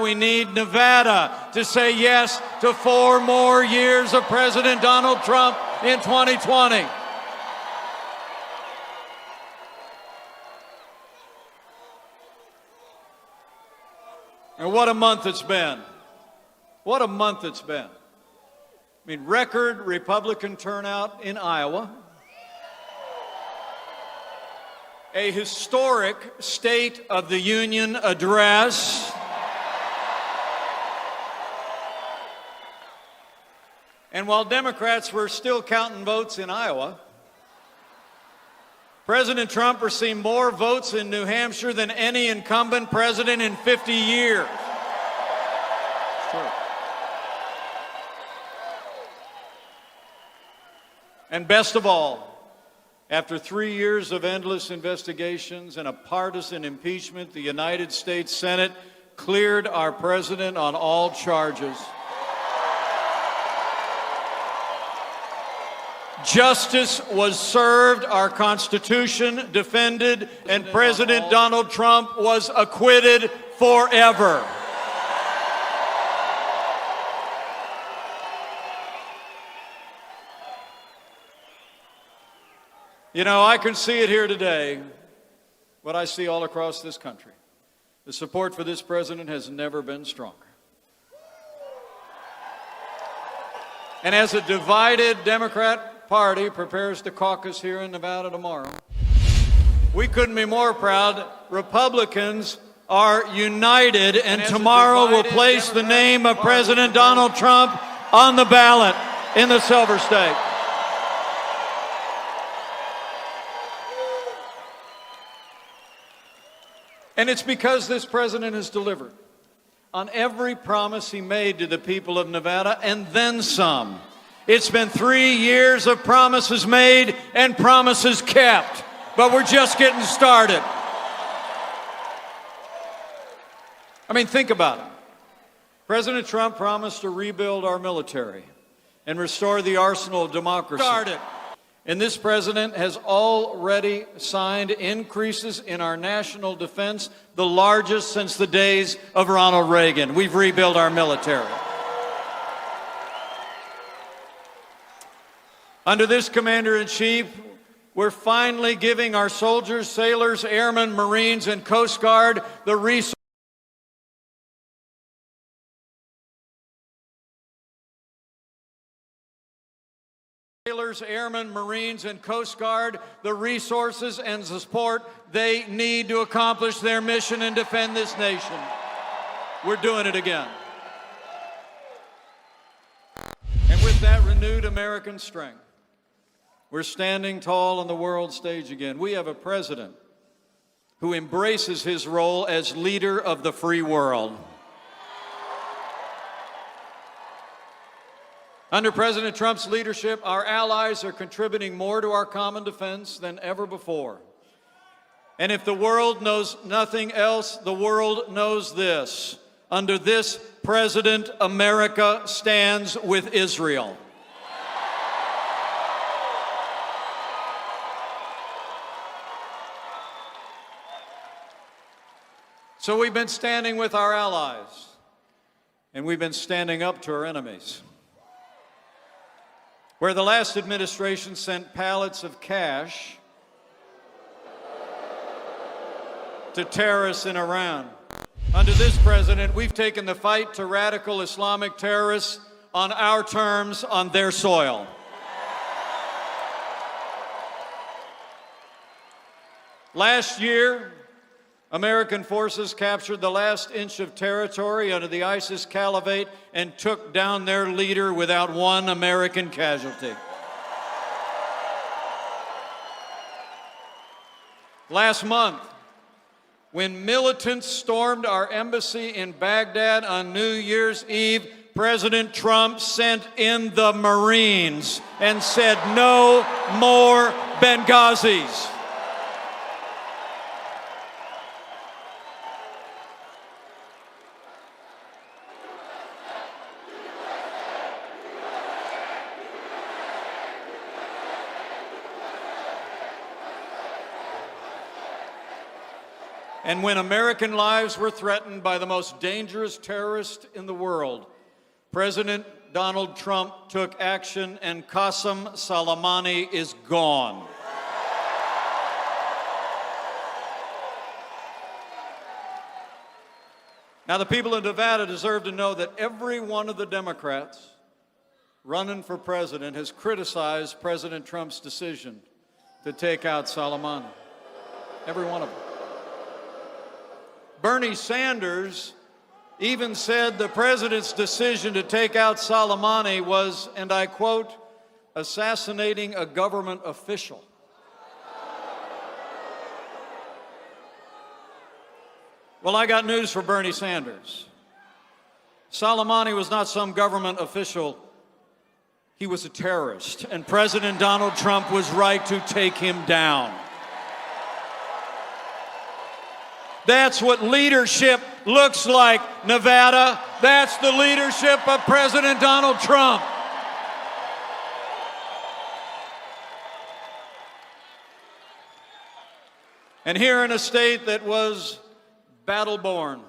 we need Nevada to say yes to 4 more years of President Donald Trump in 2020. And what a month it's been. What a month it's been. I mean, record Republican turnout in Iowa. A historic State of the Union address. And while Democrats were still counting votes in Iowa, President Trump received more votes in New Hampshire than any incumbent president in 50 years. It's true. And best of all, after 3 years of endless investigations and a partisan impeachment, the United States Senate cleared our president on all charges. Justice was served, our Constitution defended, and President Donald Trump was acquitted forever. You know, I can see it here today, what I see all across this country. The support for this president has never been stronger. And as a divided Democrat Party prepares to caucus here in Nevada tomorrow, we couldn't be more proud. Republicans are united, and tomorrow will place the name of President Donald Trump on the ballot in the Silver State. And it's because this president has delivered on every promise he made to the people of Nevada, and then some. It's been 3 years of promises made and promises kept, but we're just getting started. I mean, think about it. President Trump promised to rebuild our military and restore the arsenal of democracy. And this president has already signed increases in our national defense, the largest since the days of Ronald Reagan. We've rebuilt our military. Under this commander-in-chief, we're finally giving our soldiers, sailors, airmen, Marines, and Coast Guard the resources airmen, Marines, and Coast Guard the resources and the support they need to accomplish their mission and defend this nation. We're doing it again. And with that renewed American strength, we're standing tall on the world stage again. We have a president who embraces his role as leader of the free world. Under President Trump's leadership, our allies are contributing more to our common defense than ever before. And if the world knows nothing else, the world knows this. Under this president, America stands with Israel. So we've been standing with our allies, and we've been standing up to our enemies. Where the last administration sent pallets of cash to terrorists in Iran, under this president, we've taken the fight to radical Islamic terrorists on our terms, on their soil. Last year, American forces captured the last inch of territory under the ISIS caliphate and took down their leader without one American casualty. Last month, when militants stormed our embassy in Baghdad on New Year's Eve, President Trump sent in the Marines and said, "No more Benghazis." And when American lives were threatened by the most dangerous terrorist in the world, President Donald Trump took action, and Qasem Soleimani is gone. Now, the people of Nevada deserve to know that every one of the Democrats running for president has criticized President Trump's decision to take out Soleimani. Every one of them. Bernie Sanders even said the president's decision to take out Soleimani was, and I quote, assassinating a government official. Well, I got news for Bernie Sanders. Soleimani was not some government official. He was a terrorist, and President Donald Trump was right to take him down. That's what leadership looks like, Nevada. That's the leadership of President Donald Trump. And here in a state that was battle-born,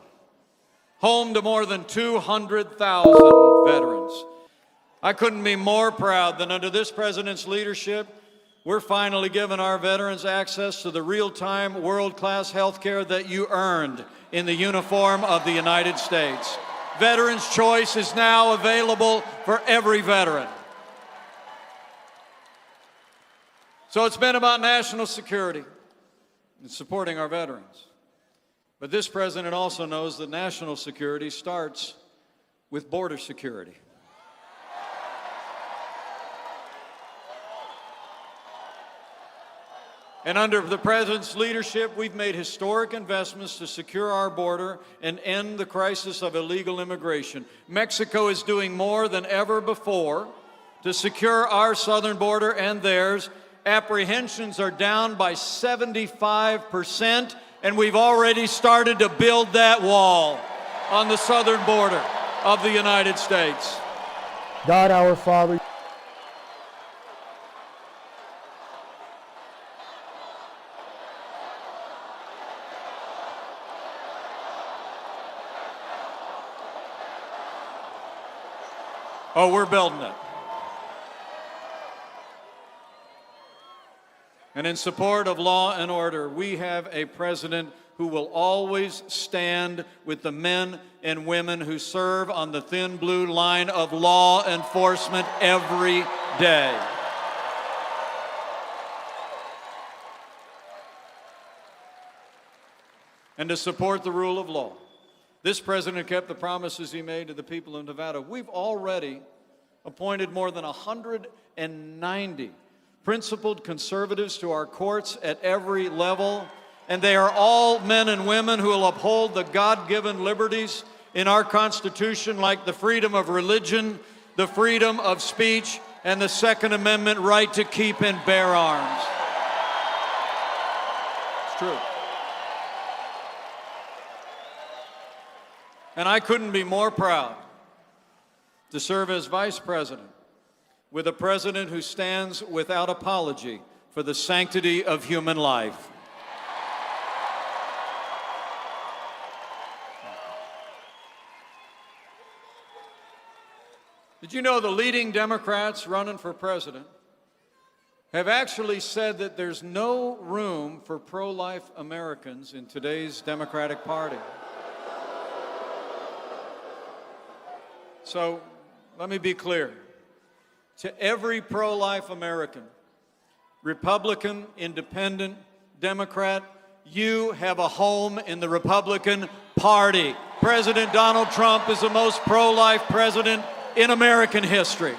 home to more than 200,000 veterans, I couldn't be more proud that under this president's leadership, we're finally giving our veterans access to the real-time, world-class health care that you earned in the uniform of the United States. Veterans' Choice is now available for every veteran. So it's been about national security and supporting our veterans. But this president also knows that national security starts with border security. And under the president's leadership, we've made historic investments to secure our border and end the crisis of illegal immigration. Mexico is doing more than ever before to secure our southern border and theirs. Apprehensions are down by 75%, and we've already started to build that wall on the southern border of the United States. God, our Father. Oh, we're building it. And in support of law and order, we have a president who will always stand with the men and women who serve on the thin blue line of law enforcement every day. And to support the rule of law. This president kept the promises he made to the people of Nevada. We've already appointed more than 190 principled conservatives to our courts at every level, and they are all men and women who will uphold the God-given liberties in our Constitution, like the freedom of religion, the freedom of speech, and the Second Amendment right to keep and bear arms. It's true. And I couldn't be more proud to serve as vice president with a president who stands without apology for the sanctity of human life. Did you know the leading Democrats running for president have actually said that there's no room for pro-life Americans in today's Democratic Party? So let me be clear. To every pro-life American, Republican, Independent, Democrat, you have a home in the Republican Party. President Donald Trump is the most pro-life president in American history.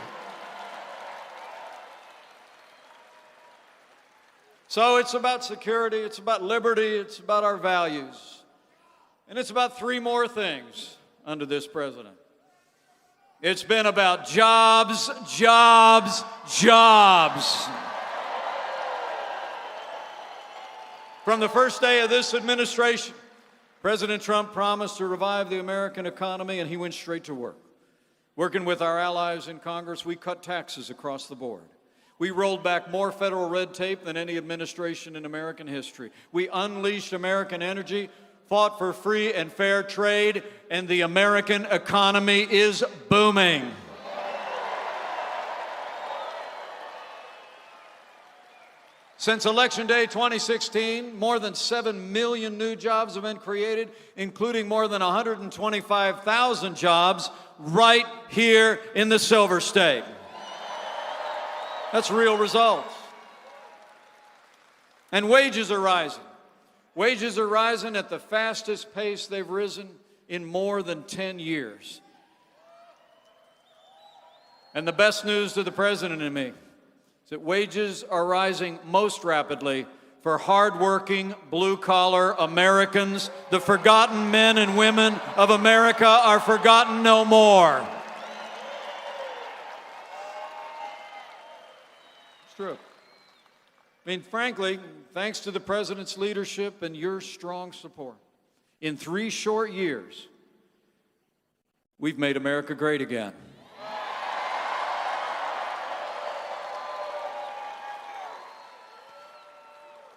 So it's about security, it's about liberty, it's about our values. And it's about three more things under this president. It's been about jobs, jobs, jobs. From the first day of this administration, President Trump promised to revive the American economy, and he went straight to work. Working with our allies in Congress, we cut taxes across the board. We rolled back more federal red tape than any administration in American history. We unleashed American energy fought for free and fair trade, and the American economy is booming. Since Election Day 2016, more than 7 million new jobs have been created, including more than 125,000 jobs right here in the Silver State. That's real results. And wages are rising. Wages are rising at the fastest pace they've risen in more than 10 years. And the best news to the President and me is that wages are rising most rapidly for hardworking, blue-collar Americans. The forgotten men and women of America are forgotten no more. It's true. I mean, frankly, thanks to the President's leadership and your strong support, in 3 short years, we've made America great again.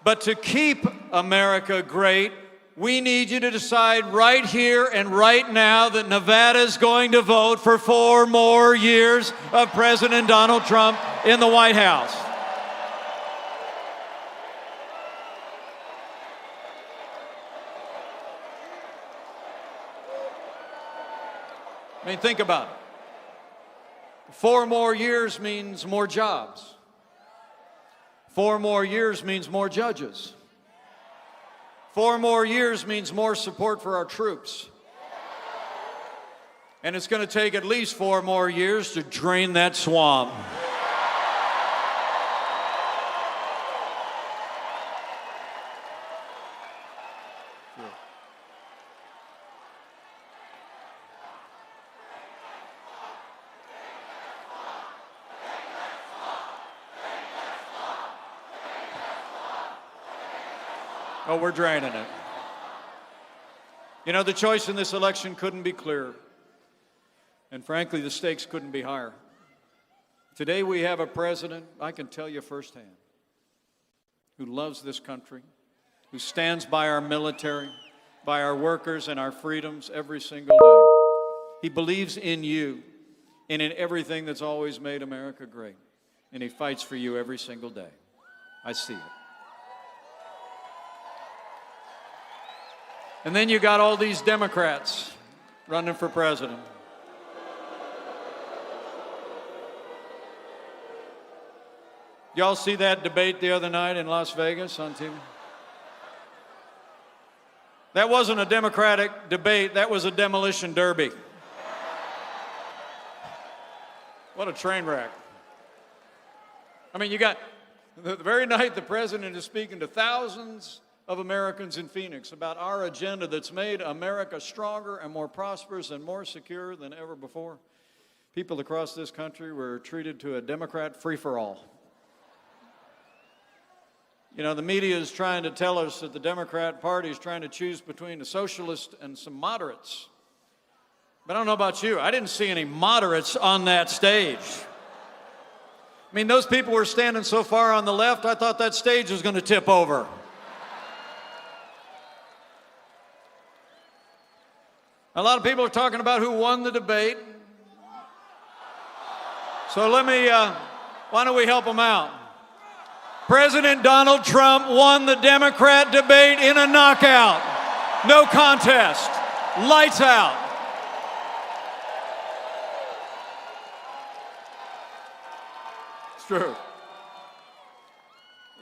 But to keep America great, we need you to decide right here and right now that Nevada is going to vote for 4 more years of President Donald Trump in the White House. I mean, think about it. 4 more years means more jobs. 4 more years means more judges. 4 more years means more support for our troops. And it's going to take at least 4 more years to drain that swamp. Oh, we're draining it. You know, the choice in this election couldn't be clearer. And frankly, the stakes couldn't be higher. Today we have a president, I can tell you firsthand, who loves this country, who stands by our military, by our workers and our freedoms every single day. He believes in you and in everything that's always made America great. And he fights for you every single day. I see it. And then you got all these Democrats running for president. Y'all see that debate the other night in Las Vegas on TV? That wasn't a Democratic debate, that was a demolition derby. What a train wreck. I mean, you got the very night the president is speaking to thousands of Americans in Phoenix about our agenda that's made America stronger and more prosperous and more secure than ever before. People across this country were treated to a Democrat free-for-all. You know, the media is trying to tell us that the Democrat Party is trying to choose between a socialist and some moderates. But I don't know about you, I didn't see any moderates on that stage. I mean, those people were standing so far on the left, I thought that stage was going to tip over. A lot of people are talking about who won the debate. So why don't we help them out? President Donald Trump won the Democrat debate in a knockout. No contest. Lights out. It's true.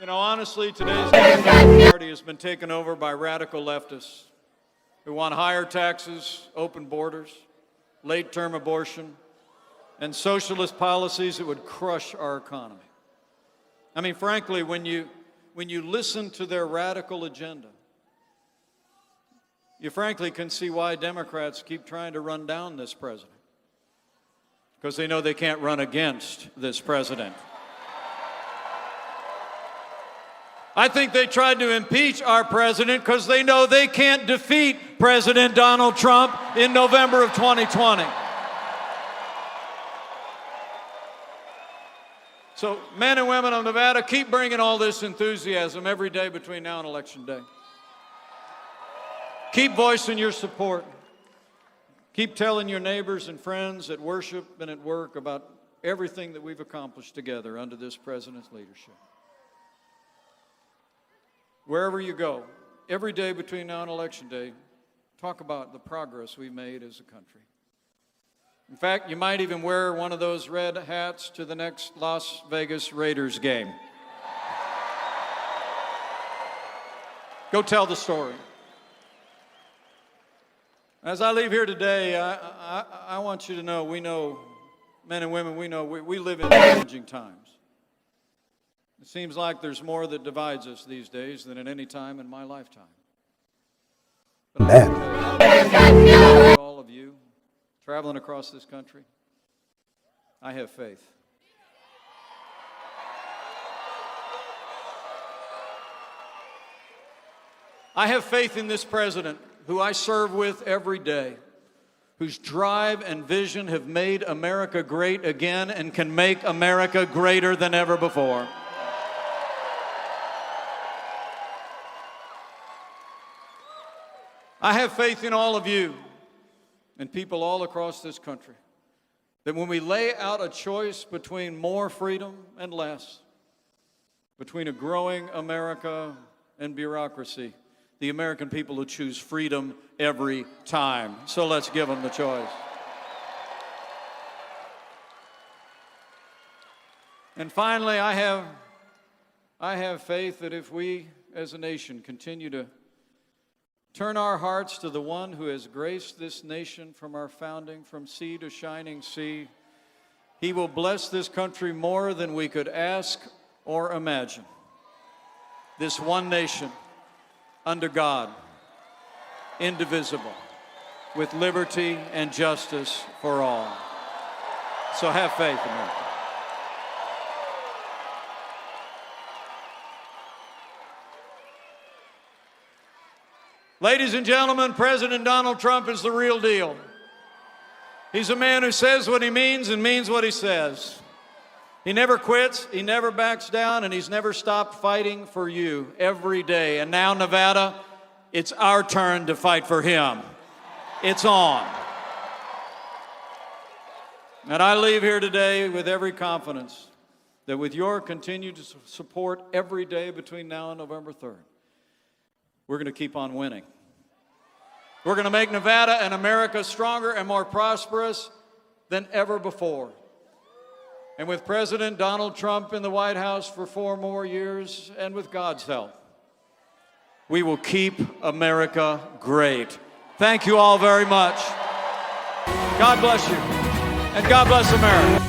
You know, honestly, today's Democratic Party has been taken over by radical leftists who want higher taxes, open borders, late-term abortion, and socialist policies that would crush our economy. I mean, frankly, when you listen to their radical agenda, you frankly can see why Democrats keep trying to run down this president. Because they know they can't run against this president. I think they tried to impeach our president because they know they can't defeat President Donald Trump in November of 2020. So, men and women of Nevada, keep bringing all this enthusiasm every day between now and Election Day. Keep voicing your support. Keep telling your neighbors and friends at worship and at work about everything that we've accomplished together under this president's leadership. Wherever you go, every day between now and Election Day, talk about the progress we've made as a country. In fact, you might even wear one of those red hats to the next Las Vegas Raiders game. Go tell the story. As I leave here today, I want you to know, we know, men and women, we know we live in challenging times. It seems like there's more that divides us these days than at any time in my lifetime. But I want to tell you, all of you traveling across this country, I have faith. I have faith in this president who I serve with every day, whose drive and vision have made America great again and can make America greater than ever before. I have faith in all of you and people all across this country that when we lay out a choice between more freedom and less, between a growing America and bureaucracy, the American people will choose freedom every time. So let's give them the choice. And finally, I have faith that if we as a nation continue to turn our hearts to the one who has graced this nation from our founding, from sea to shining sea, he will bless this country more than we could ask or imagine. This one nation, under God, indivisible, with liberty and justice for all. So have faith, America. Ladies and gentlemen, President Donald Trump is the real deal. He's a man who says what he means and means what he says. He never quits, he never backs down, and he's never stopped fighting for you every day. And now, Nevada, it's our turn to fight for him. It's on. And I leave here today with every confidence that with your continued support every day between now and November 3rd, we're going to keep on winning. We're going to make Nevada and America stronger and more prosperous than ever before. And with President Donald Trump in the White House for 4 more years, and with God's help, we will keep America great. Thank you all very much. God bless you, and God bless America.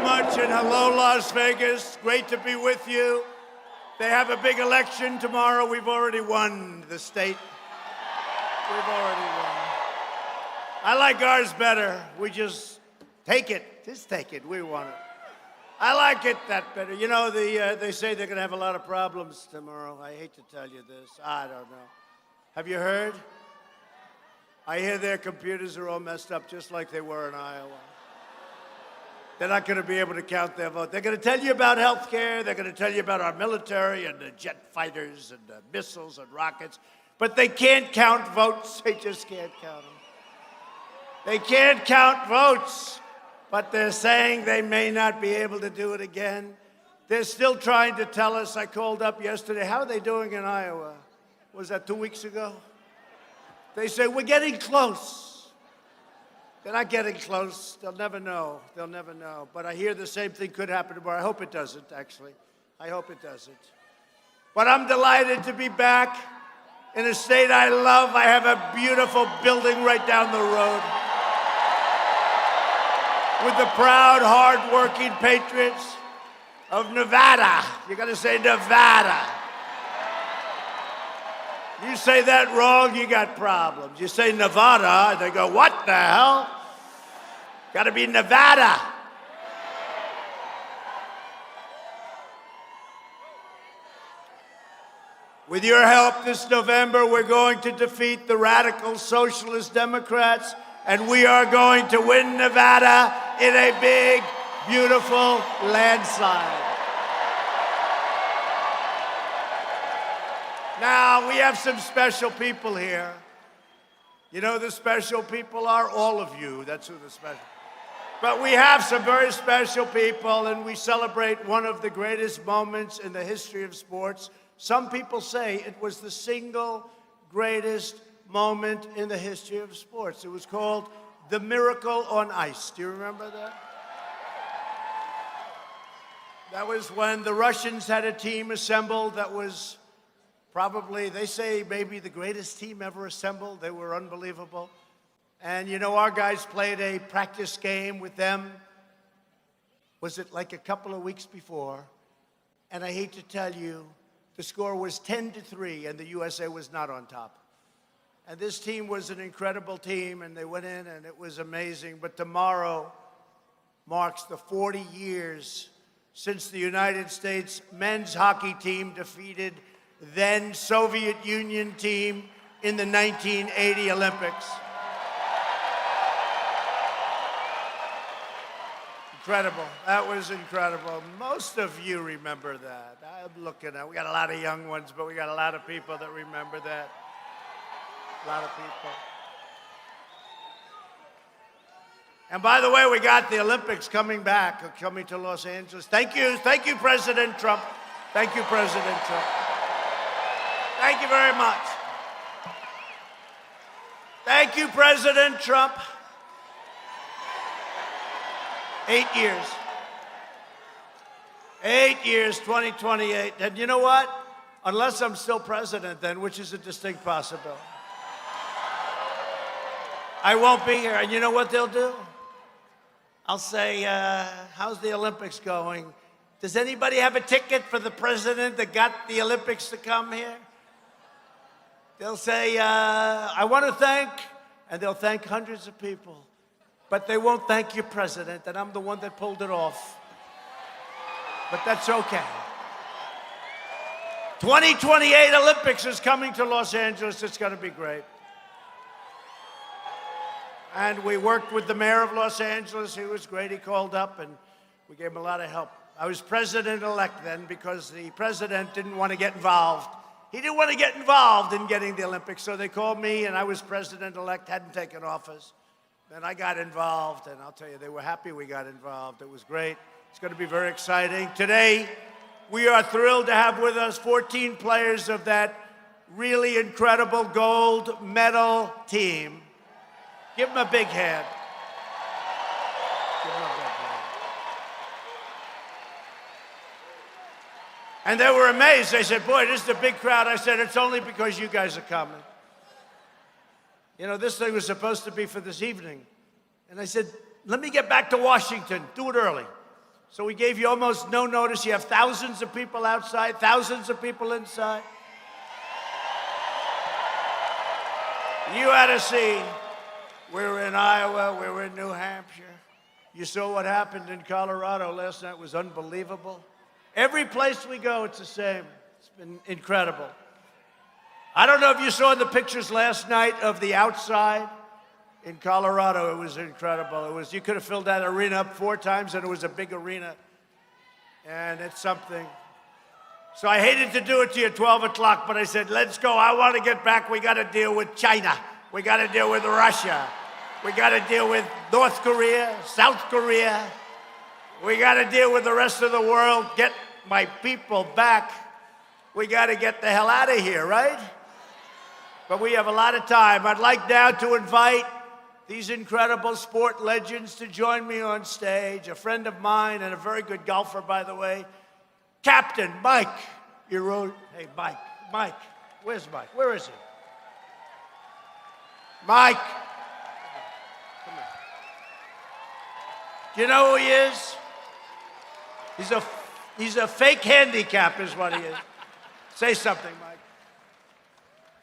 much, and hello, Las Vegas. Great to be with you. They have a big election tomorrow. We've already won the state. We've already won. I like ours better. We just take it. Just take it. We want it. I like it that better. You know, they say they're going to have a lot of problems tomorrow. I hate to tell you this. I don't know. Have you heard? I hear their computers are all messed up just like they were in Iowa. They're not going to be able to count their vote. They're going to tell you about health care. They're going to tell you about our military and the jet fighters and the missiles and rockets. But they can't count votes. They just can't count them. They can't count votes. But they're saying they may not be able to do it again. They're still trying to tell us. I called up yesterday. How are they doing in Iowa? Was that 2 weeks ago? They say, we're getting close. They're not getting close. They'll never know. They'll never know. But I hear the same thing could happen tomorrow. I hope it doesn't, actually. I hope it doesn't. But I'm delighted to be back in a state I love. I have a beautiful building right down the road with the proud, hard-working patriots of Nevada. You got to say Nevada. You say that wrong, you got problems. You say Nevada, they go, what the hell? Got to be Nevada. With your help this November, we're going to defeat the radical socialist Democrats, and we are going to win Nevada in a big, beautiful landslide. Now, we have some special people here. You know the special people are? All of you. That's who the special. But we have some very special people, and we celebrate one of the greatest moments in the history of sports. Some people say it was the single greatest moment in the history of sports. It was called the Miracle on Ice. Do you remember that? That was when the Russians had a team assembled that was probably, they say, maybe the greatest team ever assembled. They were unbelievable. And, you know, our guys played a practice game with them. Was it like a couple of weeks before? And I hate to tell you, the score was 10-3, and the USA was not on top. And this team was an incredible team, and they went in, and it was amazing. But tomorrow marks the 40 years since the United States men's hockey team defeated then Soviet Union team in the 1980 Olympics. Incredible. That was incredible. Most of you remember that. I'm looking at, we got a lot of young ones, but we got a lot of people that remember that. A lot of people. And by the way, we got the Olympics coming back, coming to Los Angeles. Thank you, President Trump. Thank you, President Trump. Thank you very much. Thank you, President Trump. 8 years. 8 years, 2028. And you know what? Unless I'm still president then, which is a distinct possibility, I won't be here. And you know what they'll do? I'll say, how's the Olympics going? Does anybody have a ticket for the president that got the Olympics to come here? They'll say, I want to thank, and they'll thank hundreds of people, but they won't thank your president, and I'm the one that pulled it off. But that's okay. 2028 Olympics is coming to Los Angeles. It's going to be great. And we worked with the mayor of Los Angeles. He was great. He called up, and we gave him a lot of help. I was president-elect then because the president didn't want to get involved. He didn't want to get involved in getting the Olympics, so they called me, and I was president-elect, hadn't taken office. Then I got involved, and I'll tell you, they were happy we got involved. It was great. It's going to be very exciting. Today, we are thrilled to have with us 14 players of that really incredible gold medal team. Give them a big hand. Give them a big hand. And they were amazed. They said, boy, this is a big crowd. I said, it's only because you guys are coming. You know, this thing was supposed to be for this evening. And I said, let me get back to Washington. Do it early. So we gave you almost no notice. You have thousands of people outside, thousands of people inside. You had to see. We were in Iowa, we were in New Hampshire. You saw what happened in Colorado last night. It was unbelievable. Every place we go, it's the same. It's been incredible. I don't know if you saw the pictures last night of the outside in Colorado. It was incredible. You could have filled that arena up 4 times, and it was a big arena. And it's something. So I hated to do it to you at 12 o'clock, but I said, let's go. I want to get back. We got to deal with China. We got to deal with Russia. We got to deal with North Korea, South Korea. We got to deal with the rest of the world. Get my people back. We got to get the hell out of here, right? But we have a lot of time. I'd like now to invite these incredible sport legends to join me on stage. A friend of mine and a very good golfer, by the way, Captain Mike. Hey, Mike. Where's Mike? Where is he? Mike. Come here. Do you know who he is? He's a fake handicap is what he is. Say something, Mike.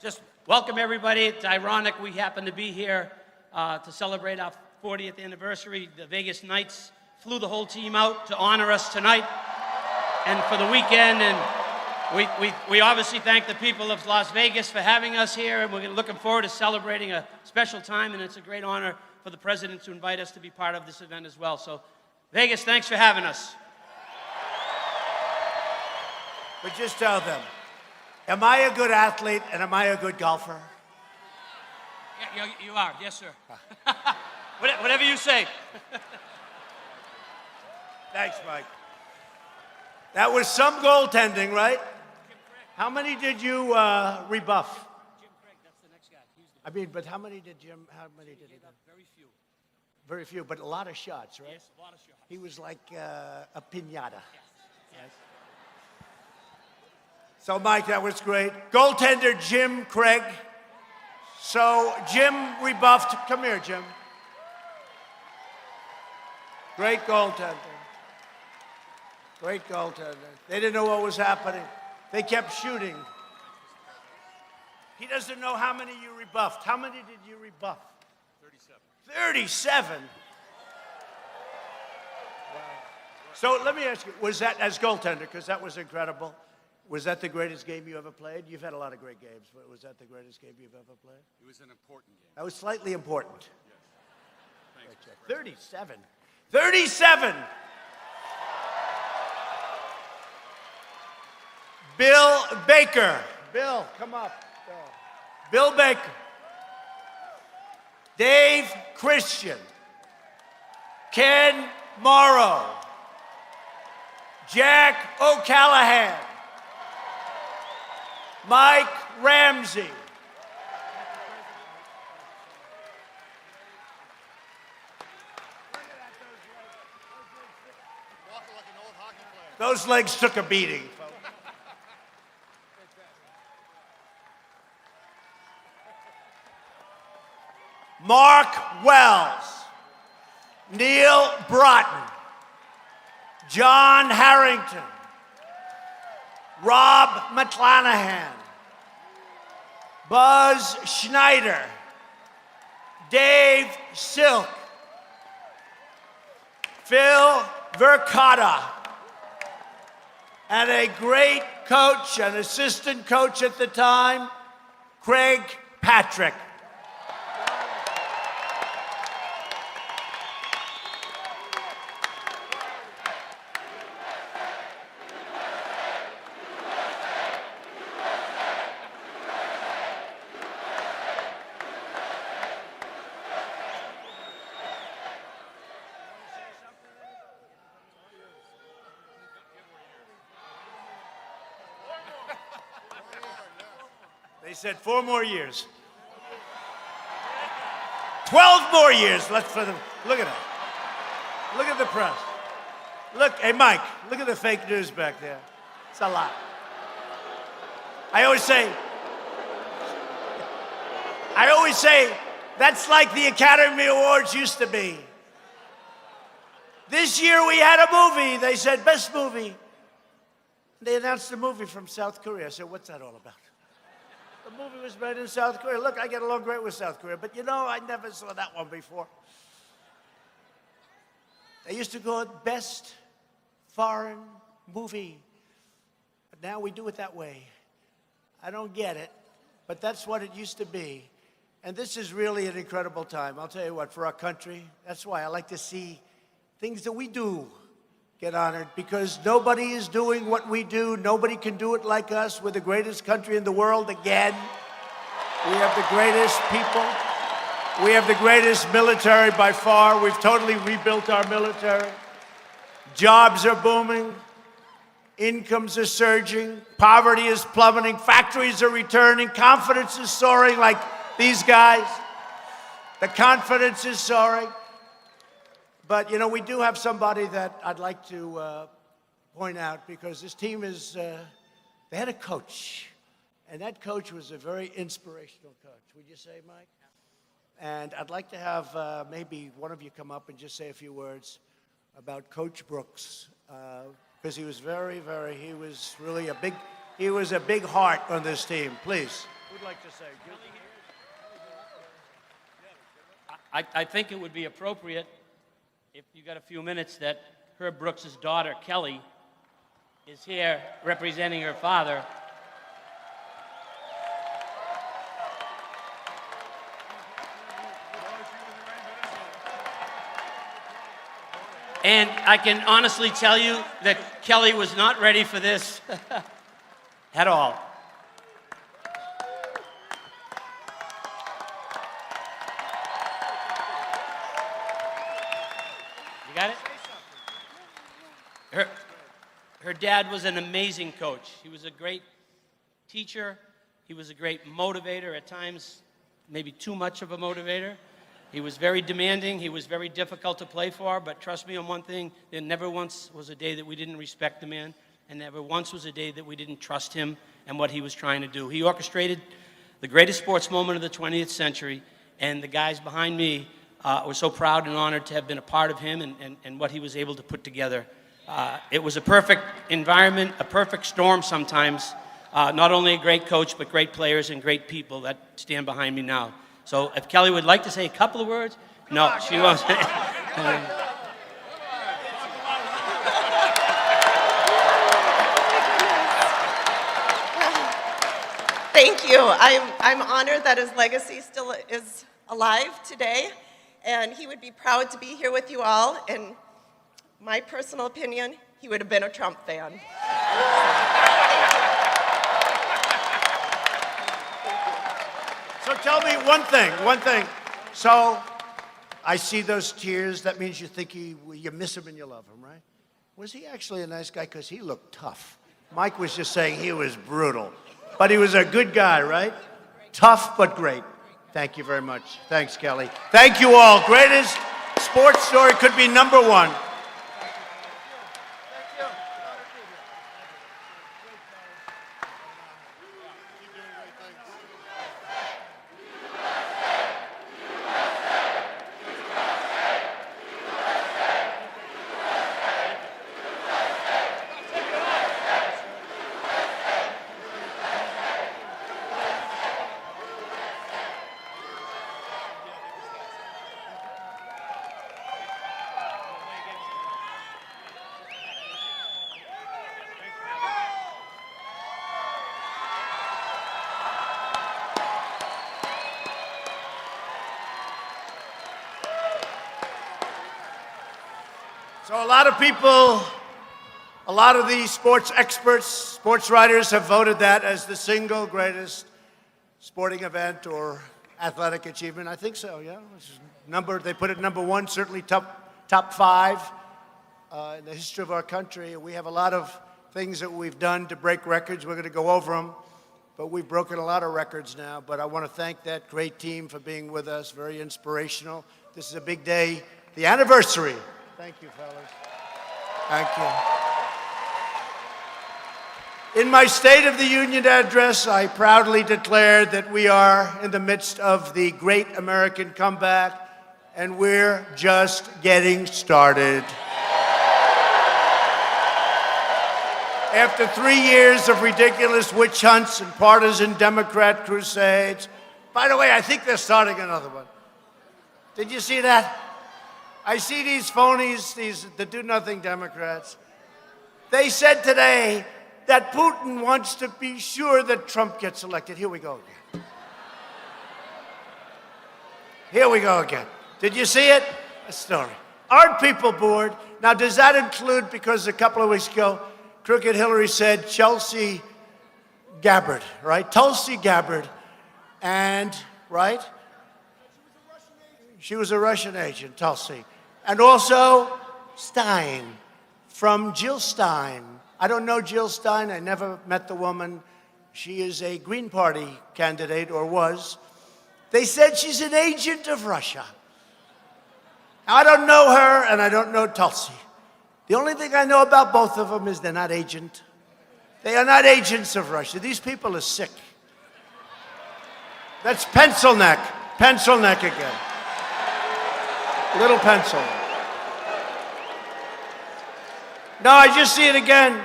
Just welcome everybody. It's ironic we happen to be here to celebrate our 40th anniversary. The Vegas Knights flew the whole team out to honor us tonight and for the weekend. And we obviously thank the people of Las Vegas for having us here. And we're looking forward to celebrating a special time. And it's a great honor for the president to invite us to be part of this event as well. So Vegas, thanks for having us. But just tell them, am I a good athlete and am I a good golfer? Yeah, you are. Yes, sir. Whatever you say. Thanks, Mike. That was some goaltending, right? How many did you rebuff? Jim Craig, that's the next guy. I mean, but how many did he do? Very few. Very few, but a lot of shots, right? Yes, a lot of shots. He was like a piñata. Yes. So, Mike, that was great. Goaltender Jim Craig. So, Jim rebuffed. Come here, Jim. Great goaltender. Great goaltender. They didn't know what was happening. They kept shooting. He doesn't know how many you rebuffed. How many did you rebuff? 37. Wow. So let me ask you, was that as goaltender, because that was incredible, was that the greatest game you ever played? You've had a lot of great games, but was that the greatest game you've ever played? It was an important game. That was slightly important. Yes. Thanks. 37. 37! Bill Baker. Bill, come up. Bill Baker. Dave Christian. Ken Morrow. Jack O'Callahan. Mike Ramsey. Those legs took a beating. Mark Wells, Neil Broughton, John Harrington, Rob McClanahan, Buzz Schneider, Dave Silk, Phil Vercotta, and a great coach and assistant coach at the time, Craig Patrick. They said 4 more years. 12 more years left for them. Look at that. Look at the press. Look, hey, Mike, look at the fake news back there. It's a lot. I always say, that's like the Academy Awards used to be. This year we had a movie. They said, best movie. They announced a movie from South Korea. I said, what's that all about? The movie was made in South Korea. Look, I get along great with South Korea, but you know, I never saw that one before. They used to call it best foreign movie, but now we do it that way. I don't get it, but that's what it used to be. And this is really an incredible time. I'll tell you what, for our country, that's why I like to see things that we do get honored, because nobody is doing what we do. Nobody can do it like us. We're the greatest country in the world again. We have the greatest people. We have the greatest military by far. We've totally rebuilt our military. Jobs are booming. Incomes are surging. Poverty is plummeting. Factories are returning. Confidence is soaring like these guys. The confidence is soaring. But, you know, we do have somebody that I'd like to point out, because this team is, they had a coach. And that coach was a very inspirational coach. Would you say, Mike? And I'd like to have maybe one of you come up and just say a few words about Coach Brooks, because he was he was really a big heart on this team. Please. Who'd like to say? I think it would be appropriate, if you got a few minutes, that Herb Brooks' daughter, Kelly, is here representing her father. And I can honestly tell you that Kelly was not ready for this at all. You got it? Her dad was an amazing coach. He was a great teacher. He was a great motivator, at times maybe too much of a motivator. He was very demanding. He was very difficult to play for, but trust me on one thing, there never once was a day that we didn't respect the man, and never once was a day that we didn't trust him and what he was trying to do. He orchestrated the greatest sports moment of the 20th century, and the guys behind me were so proud and honored to have been a part of him and what he was able to put together. It was a perfect environment, a perfect storm sometimes. Not only a great coach, but great players and great people that stand behind me now. So if Kelly would like to say a couple of words, no, she won't. Thank you. I'm honored that his legacy still is alive today, and he would be proud to be here with you all. In my personal opinion, he would have been a Trump fan. So tell me one thing. So I see those tears. That means you think you miss him and you love him, right? Was he actually a nice guy? Because he looked tough. Mike was just saying he was brutal. But he was a good guy, right? Tough, but great. Thank you very much. Thanks, Kelly. Thank you all. Greatest sports story could be number one. So a lot of people, a lot of the sports experts, sports writers have voted that as the single greatest sporting event or athletic achievement. I think so, yeah. They put it number one, certainly top five in the history of our country. We have a lot of things that we've done to break records. We're going to go over them, but we've broken a lot of records now. But I want to thank that great team for being with us, very inspirational. This is a big day, the anniversary. Thank you, fellas. Thank you. In my State of the Union address, I proudly declared that we are in the midst of the great American comeback, and we're just getting started. After 3 years of ridiculous witch hunts and partisan Democrat crusades. By the way, I think they're starting another one. Did you see that? I see these phonies, the do-nothing Democrats. They said today that Putin wants to be sure that Trump gets elected. Here we go again. Here we go again. Did you see it? A story. Aren't people bored? Now, does that include, because a couple of weeks ago, Crooked Hillary said Chelsea Gabbard, right? Tulsi Gabbard, and, right? She was a Russian agent, Tulsi. And also Stein, from Jill Stein. I don't know Jill Stein. I never met the woman. She is a Green Party candidate, or was. They said she's an agent of Russia. I don't know her, and I don't know Tulsi. The only thing I know about both of them is they're not agent. They are not agents of Russia. These people are sick. That's pencil neck. Pencil neck again. Little pencil. No, I just see it again.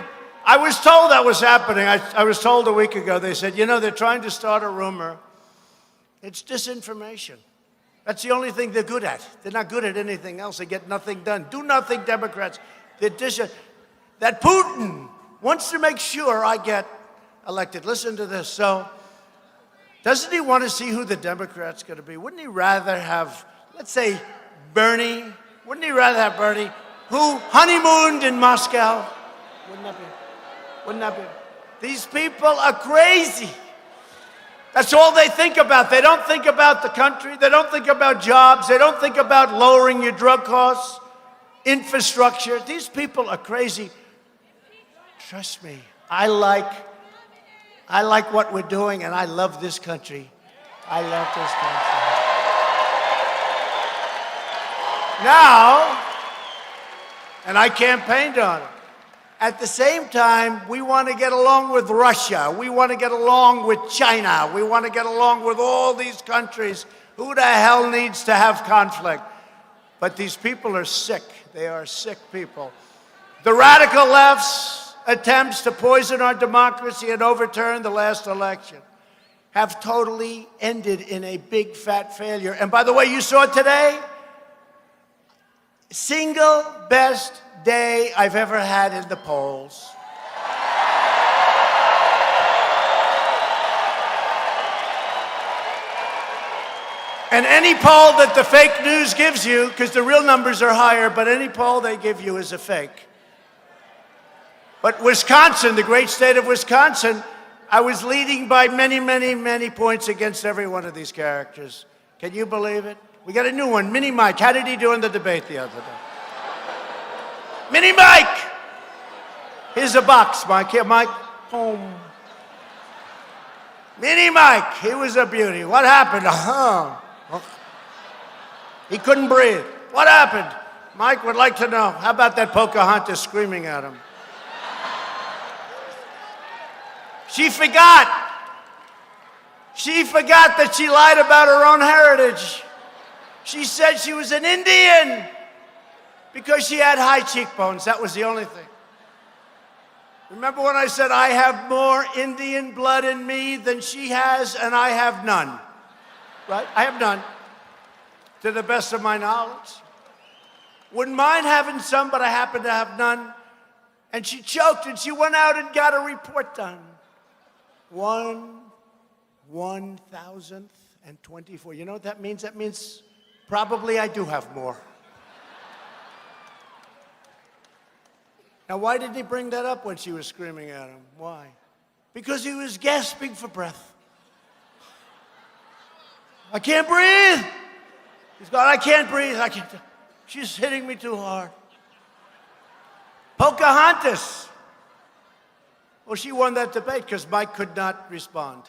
I was told that was happening. I was told a week ago. They said, you know, they're trying to start a rumor. It's disinformation. That's the only thing they're good at. They're not good at anything else. They get nothing done. Do nothing, Democrats. That Putin wants to make sure I get elected. Listen to this. So, doesn't he want to see who the Democrat's going to be? Wouldn't he rather have, let's say, Bernie? Wouldn't he rather have Bernie, who honeymooned in Moscow? Wouldn't that be? Wouldn't that be? These people are crazy. That's all they think about. They don't think about the country. They don't think about jobs. They don't think about lowering your drug costs, infrastructure. These people are crazy. Trust me, I like what we're doing, and I love this country. I love this country. Now, and I campaigned on it. At the same time, we want to get along with Russia. We want to get along with China. We want to get along with all these countries. Who the hell needs to have conflict? But these people are sick. They are sick people. The radical left's attempts to poison our democracy and overturn the last election have totally ended in a big fat failure. And by the way, you saw it today? Single best day I've ever had in the polls. And any poll that the fake news gives you, because the real numbers are higher, but any poll they give you is a fake. But Wisconsin, the great state of Wisconsin, I was leading by many, many, many points against every one of these characters. Can you believe it? We got a new one, Mini Mike. How did he do in the debate the other day? Mini Mike! Here's a box, Mike. Here, Mike. Boom. Mini Mike, he was a beauty. What happened? He couldn't breathe. What happened? Mike would like to know. How about that Pocahontas screaming at him? She forgot. She forgot that she lied about her own heritage. She said she was an Indian because she had high cheekbones. That was the only thing. Remember when I said I have more Indian blood in me than she has, and I have none? Right? I have none, to the best of my knowledge. Wouldn't mind having some, but I happen to have none. And she choked, and she went out and got a report done. 1,024. You know what that means? That means probably I do have more. Now, why didn't he bring that up when she was screaming at him? Why? Because he was gasping for breath. I can't breathe. He's going, I can't breathe. I can't. She's hitting me too hard. Pocahontas. Well, she won that debate because Mike could not respond.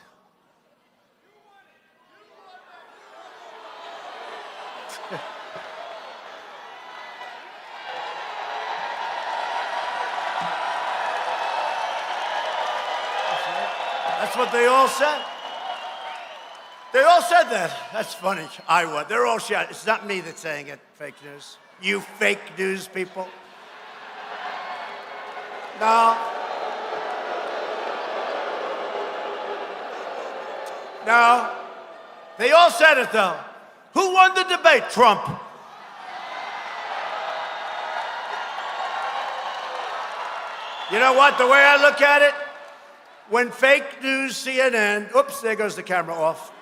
That's what they all said. They all said that. That's funny. They're all shot. It's not me that's saying it, fake news. You fake news people. No. No. They all said it, though. Who won the debate? Trump. You know what? The way I look at it, when fake news CNN, oops, there goes the camera off.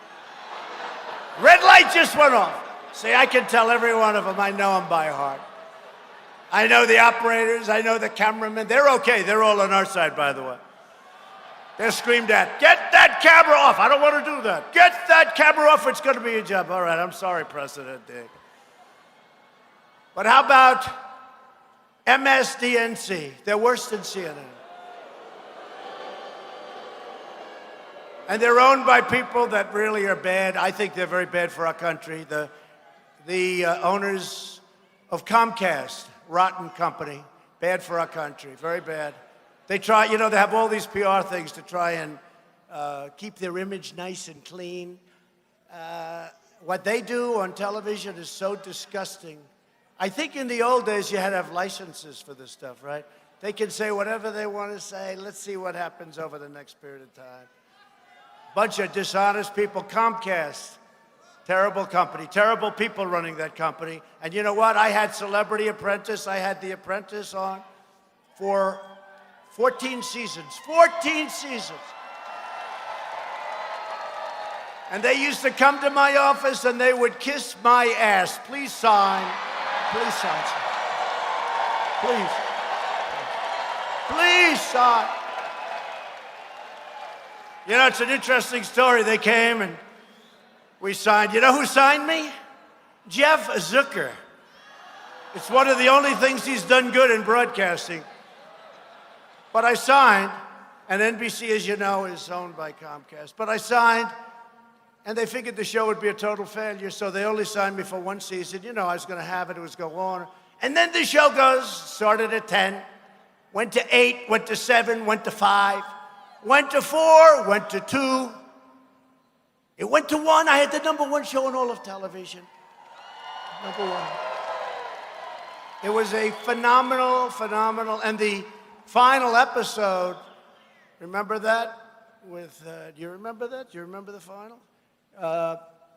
Red light just went off. See, I can tell every one of them. I know them by heart. I know the operators. I know the cameramen. They're okay. They're all on our side, by the way. They're screamed at, get that camera off. I don't want to do that. Get that camera off. It's going to be a job. All right, I'm sorry, President Dick. But how about MSDNC? They're worse than CNN. And they're owned by people that really are bad. I think they're very bad for our country. The owners of Comcast, rotten company, bad for our country, very bad. They try, you know, they have all these PR things to try and keep their image nice and clean. What they do on television is so disgusting. I think in the old days you had to have licenses for this stuff, right? They can say whatever they want to say. Let's see what happens over the next period of time. Bunch of dishonest people. Comcast, terrible company, terrible people running that company. And you know what? I had Celebrity Apprentice. I had The Apprentice on for 14 seasons. 14 seasons. And they used to come to my office and they would kiss my ass. Please sign. Please sign. Please. Please sign. You know, it's an interesting story. They came and we signed. You know who signed me? Jeff Zucker. It's one of the only things he's done good in broadcasting. But I signed, and NBC, as you know, is owned by Comcast. But I signed, and they figured the show would be a total failure, so they only signed me for one season. You know, I was going to have it. It was going to go on. And then the show started at 10, went to 8, went to 7, went to 5. Went to 4, went to 2. It went to 1. I had the #1 show in all of television. #1. It was a phenomenal, and the final episode, remember that? Do you remember that? Do you remember the final?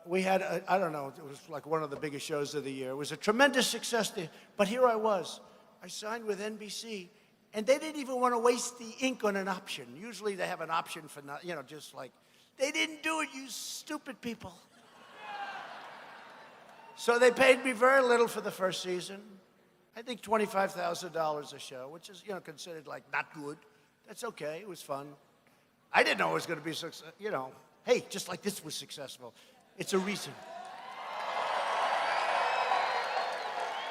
We had, I don't know, it was like one of the biggest shows of the year. It was a tremendous success there. But here I was. I signed with NBC. And they didn't even want to waste the ink on an option. Usually they have an option for, you know, just like, they didn't do it, you stupid people. So they paid me very little for the first season. I think $25,000 a show, which is, you know, considered like not good. That's okay, it was fun. I didn't know it was going to be successful, you know. Hey, just like this was successful. It's a reason.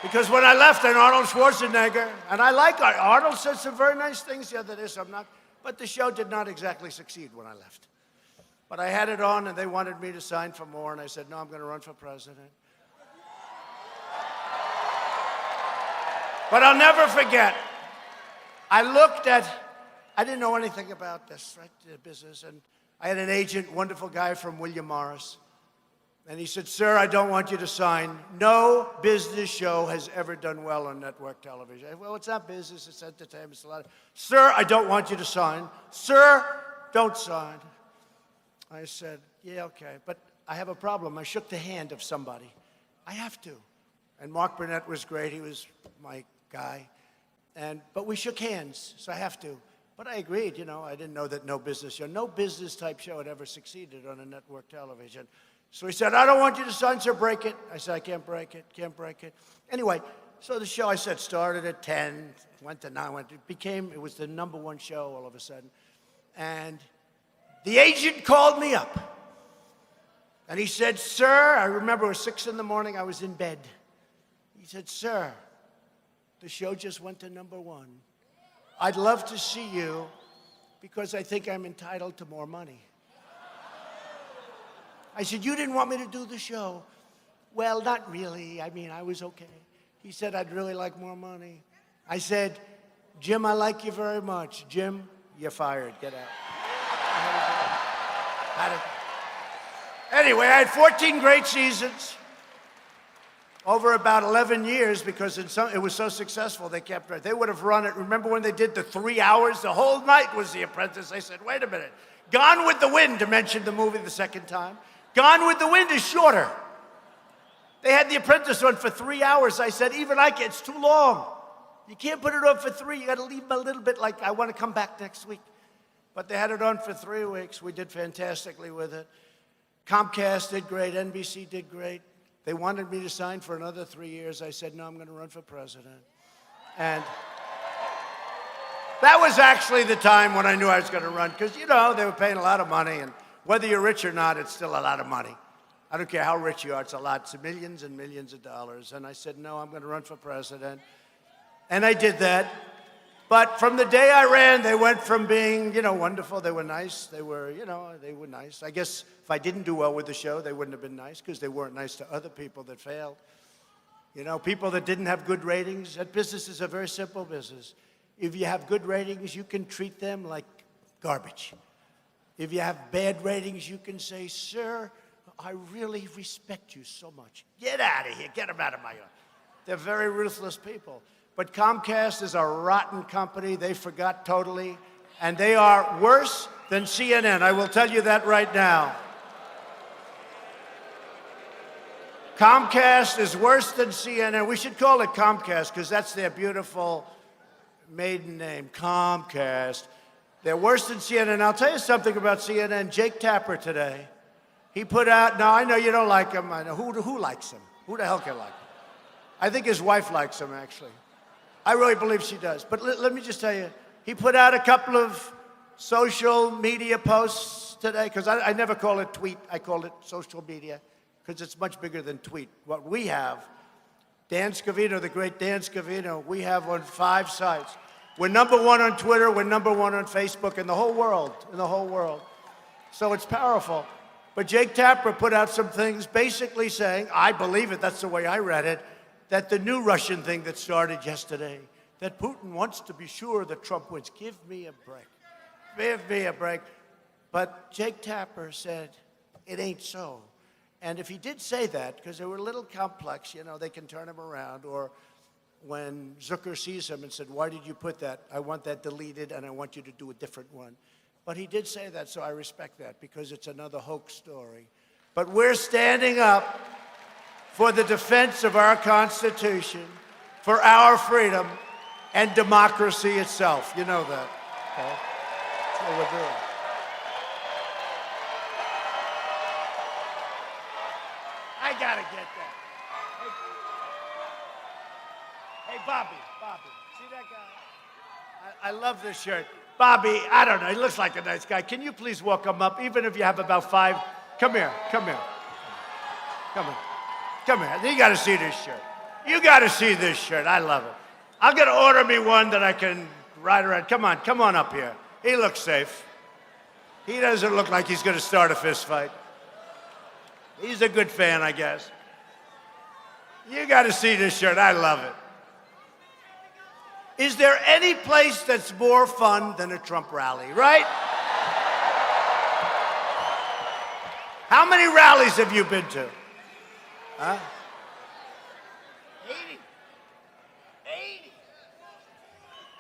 Because when I left, and Arnold Schwarzenegger, and I like Arnold said some very nice things the other day, so I'm not, but the show did not exactly succeed when I left. But I had it on, and they wanted me to sign for more, and I said, no, I'm going to run for president. But I'll never forget, I didn't know anything about this, right, the business, and I had an agent, wonderful guy from William Morris. And he said, sir, I don't want you to sign. No business show has ever done well on network television. Well, it's not business, it's entertainment, it's a lot of... Sir, I don't want you to sign. Sir, don't sign. I said, yeah, okay, but I have a problem. I shook the hand of somebody. I have to. And Mark Burnett was great, he was my guy. But we shook hands, so I have to. But I agreed, you know, I didn't know that no business type show had ever succeeded on a network television. So he said, I don't want you to sign, sir, break it. I said, I can't break it. Anyway, so the show, I said, started at 10, went to 9, it was the #1 show all of a sudden. And the agent called me up. And he said, sir, I remember it was 6 in the morning, I was in bed. He said, sir, the show just went to #1. I'd love to see you because I think I'm entitled to more money. I said, you didn't want me to do the show. Well, not really. I mean, I was okay. He said, I'd really like more money. I said, Jim, I like you very much. Jim, you're fired. Get out. Anyway, I had 14 great seasons. over about 11 years, because it was so successful, they kept it. They would have run it. Remember when they did the 3 hours? The whole night was The Apprentice. They said, wait a minute. Gone with the Wind, to mention the movie the second time. Gone with the Wind is shorter. They had The Apprentice on for 3 hours. I said, even I can't, it's too long. You can't put it on for 3. You got to leave them a little bit like, I want to come back next week. But they had it on for 3 weeks. We did fantastically with it. Comcast did great. NBC did great. They wanted me to sign for another 3 years. I said, no, I'm going to run for president. And that was actually the time when I knew I was going to run, because, you know, they were paying a lot of money, and whether you're rich or not, it's still a lot of money. I don't care how rich you are, it's a lot. It's millions and millions of dollars. And I said, no, I'm going to run for president. And I did that. But from the day I ran, they went from being, you know, wonderful. They were nice. They were, you know, they were nice. I guess if I didn't do well with the show, they wouldn't have been nice, because they weren't nice to other people that failed. You know, people that didn't have good ratings. That business is a very simple business. If you have good ratings, you can treat them like garbage. If you have bad ratings, you can say, sir, I really respect you so much. Get out of here. Get them out of my yard. They're very ruthless people. But Comcast is a rotten company. They forgot totally. And they are worse than CNN. I will tell you that right now. Comcast is worse than CNN. We should call it Comcast, because that's their beautiful maiden name, Comcast. They're worse than CNN. I'll tell you something about CNN. Jake Tapper today, he put out, now I know you don't like him. I know. Who likes him? Who the hell can like him? I think his wife likes him, actually. I really believe she does. But let me just tell you, he put out a couple of social media posts today, because I never call it tweet, I call it social media, because it's much bigger than tweet. What we have, Dan Scavino, the great Dan Scavino, we have on 5 sites. We're number 1 on Twitter, we're number 1 on Facebook, in the whole world, So it's powerful. But Jake Tapper put out some things basically saying, I believe it, that's the way I read it, that the new Russian thing that started yesterday, that Putin wants to be sure that Trump wins. Give me a break. Give me a break. But Jake Tapper said, it ain't so. And if he did say that, because they were a little complex, you know, they can turn him around, or when Zucker sees him and said, why did you put that? I want that deleted, and I want you to do a different one. But he did say that, so I respect that, because it's another hoax story. But we're standing up for the defense of our Constitution, for our freedom, and democracy itself. You know that. Okay? That's what we're doing. I gotta get that. Hey, Bobby, see that guy? I love this shirt. Bobby, I don't know, he looks like a nice guy. Can you please walk him up, even if you have about 5? Come here. Come here. You gotta see this shirt. You gotta see this shirt. I love it. I'm gonna order me one that I can ride around. Come on up here. He looks safe. He doesn't look like he's gonna start a fist fight. He's a good fan, I guess. You gotta see this shirt. I love it. Is there any place that's more fun than a Trump rally, right? How many rallies have you been to? Huh?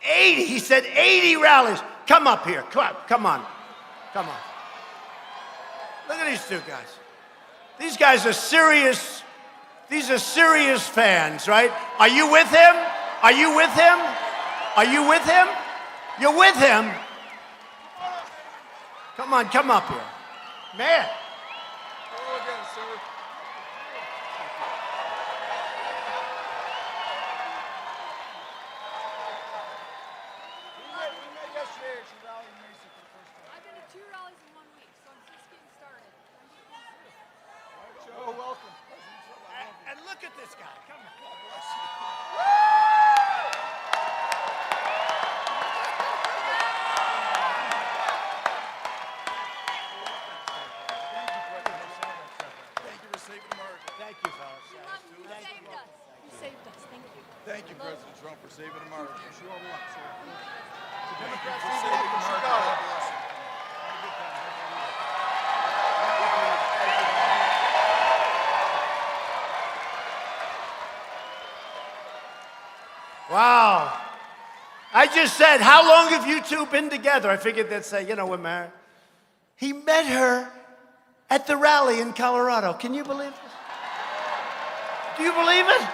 80. He said 80 rallies. Come up here. Come on. Look at these 2 guys. These guys are serious. These are serious fans, right? Are you with him? Are you with him? Are you with him? You're with him. Come on, come up here. Man. Hello again, sir. We met yesterday at your rally in Mesa for the first time. I've been to 2 rallies in 1 week, so I'm just getting started. Oh, welcome. And look at this guy. Come on. God bless you. Thank you for saving America. Thank you, fellas. You saved us. You saved us. Thank you. Thank you, President Trump, for saving America. Sure what, sir. Democrats for saving America. God bless you. I just said, how long have you two been together? I figured they'd say, you know, we're married. He met her at the rally in Colorado. Can you believe this? Do you believe it?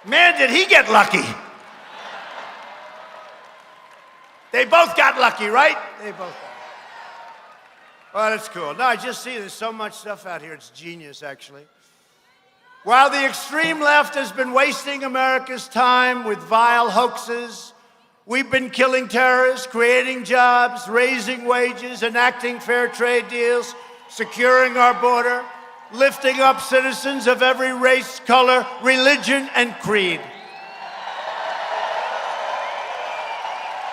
Man, did he get lucky. They both got lucky, right? They both got. Well, that's cool. No, I just see there's so much stuff out here. It's genius, actually. While the extreme left has been wasting America's time with vile hoaxes, we've been killing terrorists, creating jobs, raising wages, enacting fair trade deals, securing our border, lifting up citizens of every race, color, religion, and creed.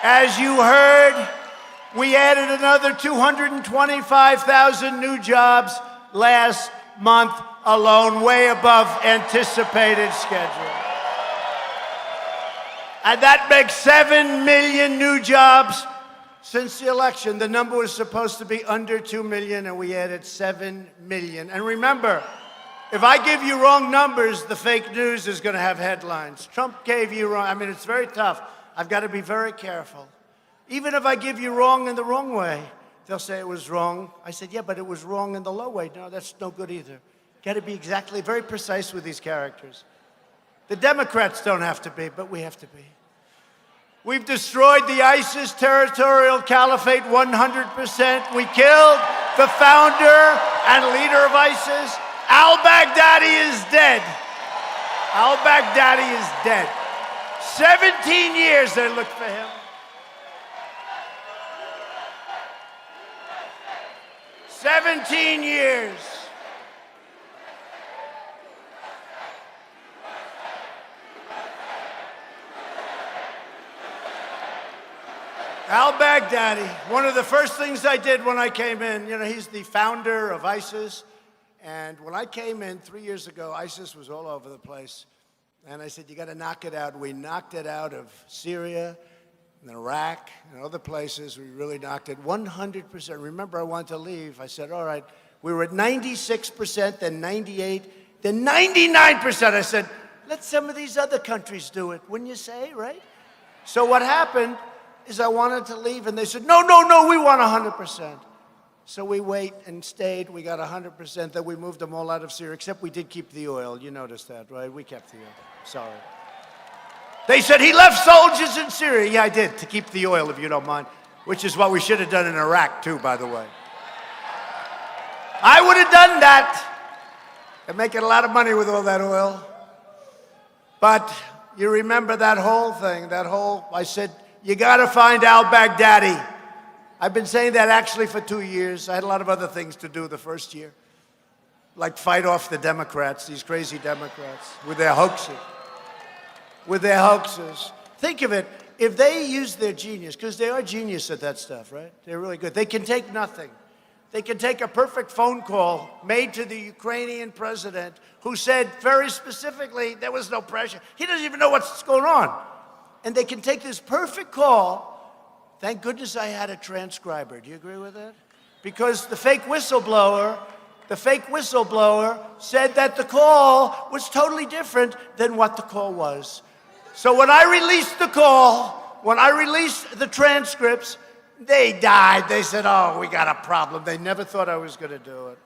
As you heard, we added another 225,000 new jobs last month alone, way above anticipated schedule. And that makes 7 million new jobs since the election. The number was supposed to be under 2 million, and we added 7 million. And remember, if I give you wrong numbers, the fake news is going to have headlines. Trump gave you wrong. I mean, it's very tough. I've got to be very careful. Even if I give you wrong in the wrong way, they'll say it was wrong. I said, yeah, but it was wrong in the low way. No, that's no good either. Got to be exactly, very precise with these characters. The Democrats don't have to be, but we have to be. We've destroyed the ISIS territorial caliphate 100%. We killed the founder and leader of ISIS. Al-Baghdadi is dead. Al-Baghdadi is dead. 17 years they looked for him. 17 years. Al-Baghdadi, one of the first things I did when I came in, you know, he's the founder of ISIS. And when I came in 3 years ago, ISIS was all over the place. And I said, you got to knock it out. We knocked it out of Syria and Iraq and other places. We really knocked it 100%. Remember, I wanted to leave. I said, all right, we were at 96%, then 98%, then 99%. I said, let some of these other countries do it, wouldn't you say, right? So what happened is I wanted to leave, and they said, no, we want 100%. So we wait and stayed. We got 100%. Then we moved them all out of Syria, except we did keep the oil. You noticed that, right? We kept the oil. Sorry. They said he left soldiers in Syria. Yeah, I did, to keep the oil, if you don't mind, which is what we should have done in Iraq, too, by the way. I would have done that. They're making a lot of money with all that oil. But you remember that whole thing, I said, you got to find al-Baghdadi. I've been saying that actually for 2 years. I had a lot of other things to do the first year, like fight off the Democrats, these crazy Democrats, with their hoaxes. Think of it, if they use their genius, because they are genius at that stuff, right? They're really good. They can take nothing. They can take a perfect phone call made to the Ukrainian president who said very specifically there was no pressure. He doesn't even know what's going on. And they can take this perfect call. Thank goodness I had a transcriber. Do you agree with that? Because the fake whistleblower said that the call was totally different than what the call was. So when I released the call, when I released the transcripts, they died. They said, oh, we got a problem. They never thought I was going to do it.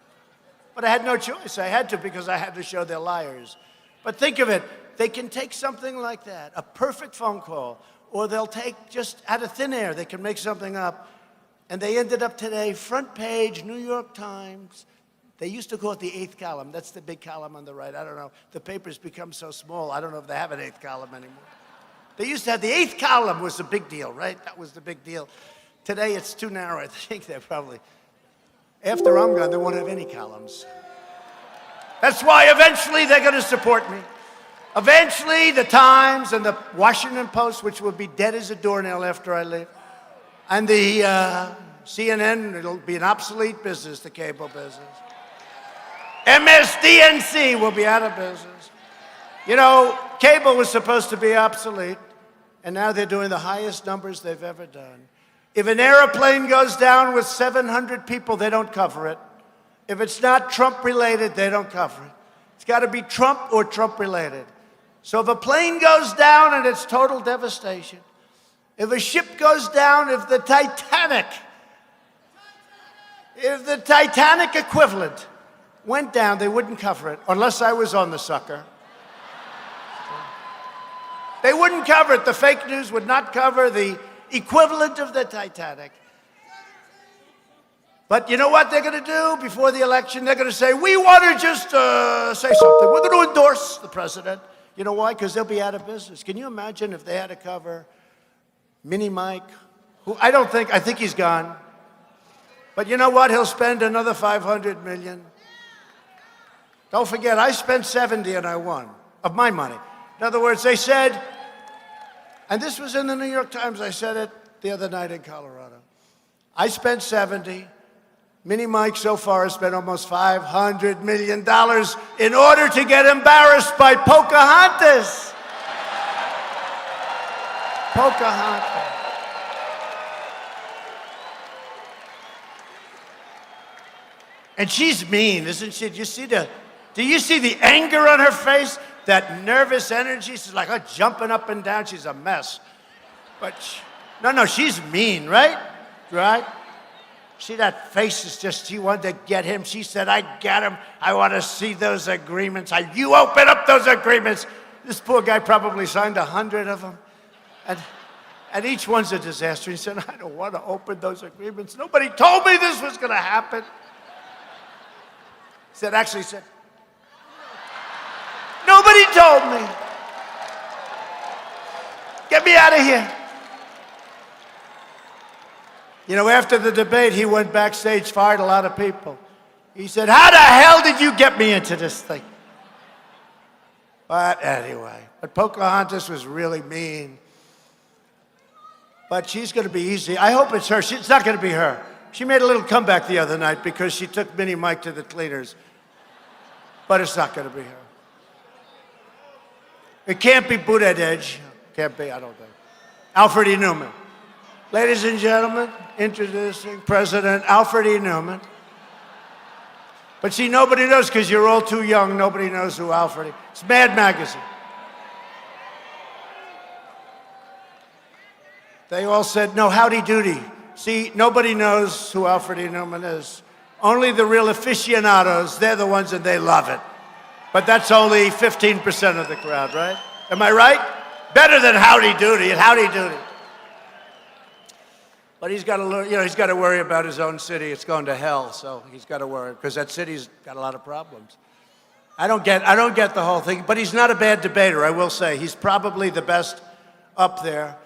But I had no choice. I had to, because I had to show they're liars. But think of it. They can take something like that, a perfect phone call, or they'll take just out of thin air, they can make something up. And they ended up today, front page, New York Times. They used to call it the eighth column. That's the big column on the right. I don't know. The paper's become so small, I don't know if they have an eighth column anymore. They used to have the eighth column was the big deal, right? That was the big deal. Today it's too narrow. I think they're probably, after I'm gone, they won't have any columns. That's why eventually they're going to support me. Eventually, the Times and the Washington Post, which will be dead as a doornail after I leave, and the CNN, it'll be an obsolete business, the cable business. MSDNC will be out of business. You know, cable was supposed to be obsolete, and now they're doing the highest numbers they've ever done. If an airplane goes down with 700 people, they don't cover it. If it's not Trump-related, they don't cover it. It's got to be Trump or Trump-related. So if a plane goes down and it's total devastation, if a ship goes down, if the Titanic equivalent went down, they wouldn't cover it unless I was on the sucker. They wouldn't cover it. The fake news would not cover the equivalent of the Titanic. But you know what they're going to do before the election? They're going to say, we want to just say something. We're going to endorse the president. You know why? Because they'll be out of business. Can you imagine if they had to cover Mini Mike? I think he's gone. But you know what? He'll spend another $500 million. Don't forget, I spent 70 and I won of my money. In other words, they said, and this was in the New York Times, I said it the other night in Colorado. I spent 70. Mini Mike so far has spent almost $500 million in order to get embarrassed by Pocahontas. Pocahontas. And she's mean, isn't she? Do you see the anger on her face? That nervous energy? She's like jumping up and down. She's a mess. But no, she's mean, right? Right? See, that face is just, she wanted to get him. She said, I got him. I want to see those agreements. You open up those agreements. This poor guy probably signed 100 of them. And each one's a disaster. He said, I don't want to open those agreements. Nobody told me this was going to happen. He said, nobody told me. Get me out of here. You know, after the debate, he went backstage, fired a lot of people. He said, how the hell did you get me into this thing? But anyway, Pocahontas was really mean. But she's going to be easy. I hope it's her. It's not going to be her. She made a little comeback the other night because she took Mini Mike to the cleaners. But it's not going to be her. It can't be Buttigieg. Can't be, I don't think. Alfred E. Newman. Ladies and gentlemen, introducing President Alfred E. Newman. But see, nobody knows because you're all too young. Nobody knows who Alfred is. It's Mad Magazine. They all said, no, howdy doody. See, nobody knows who Alfred E. Newman is. Only the real aficionados, they're the ones and they love it. But that's only 15% of the crowd, right? Am I right? Better than howdy doody and howdy doody. But he's got to, he's got to worry about his own city. It's going to hell, so he's got to worry because that city's got a lot of problems. I don't get the whole thing, but he's not a bad debater, I will say. He's probably the best up there.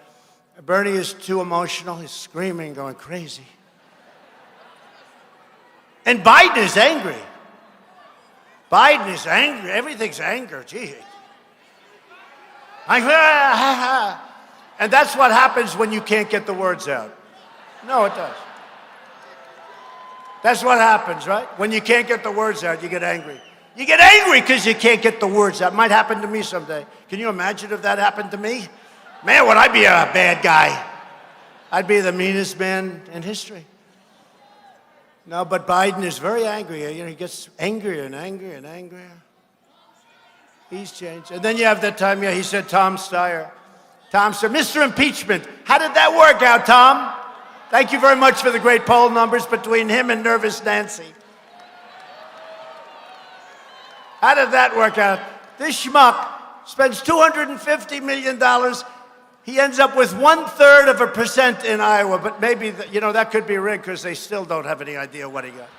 Bernie is too emotional. He's screaming, going crazy. And Biden is angry. Biden is angry. Everything's anger. Gee. And that's what happens when you can't get the words out. No, it does. That's what happens, right? When you can't get the words out, you get angry. You get angry because you can't get the words out. It might happen to me someday. Can you imagine if that happened to me? Man, would I be a bad guy? I'd be the meanest man in history. No, but Biden is very angry. He gets angrier and angrier and angrier. He's changed. And then you have that time, he said Tom Steyer. Tom said, Mr. Impeachment, how did that work out, Tom? Thank you very much for the great poll numbers between him and Nervous Nancy. How did that work out? This schmuck spends $250 million. He ends up with 0.33% in Iowa, but maybe, that could be rigged because they still don't have any idea what he got.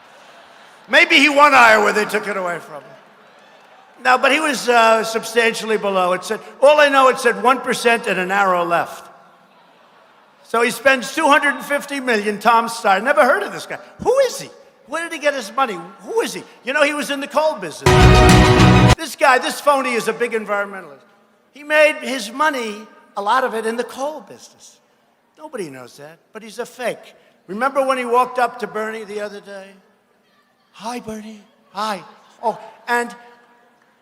Maybe he won Iowa, they took it away from him. No, but he was substantially below. It said 1% and an arrow left. So he spends $250 million, Tom Steyer. Never heard of this guy. Who is he? Where did he get his money? Who is he? He was in the coal business. This guy, this phony, is a big environmentalist. He made his money, a lot of it, in the coal business. Nobody knows that, but he's a fake. Remember when he walked up to Bernie the other day? Hi, Bernie. Hi. Oh, and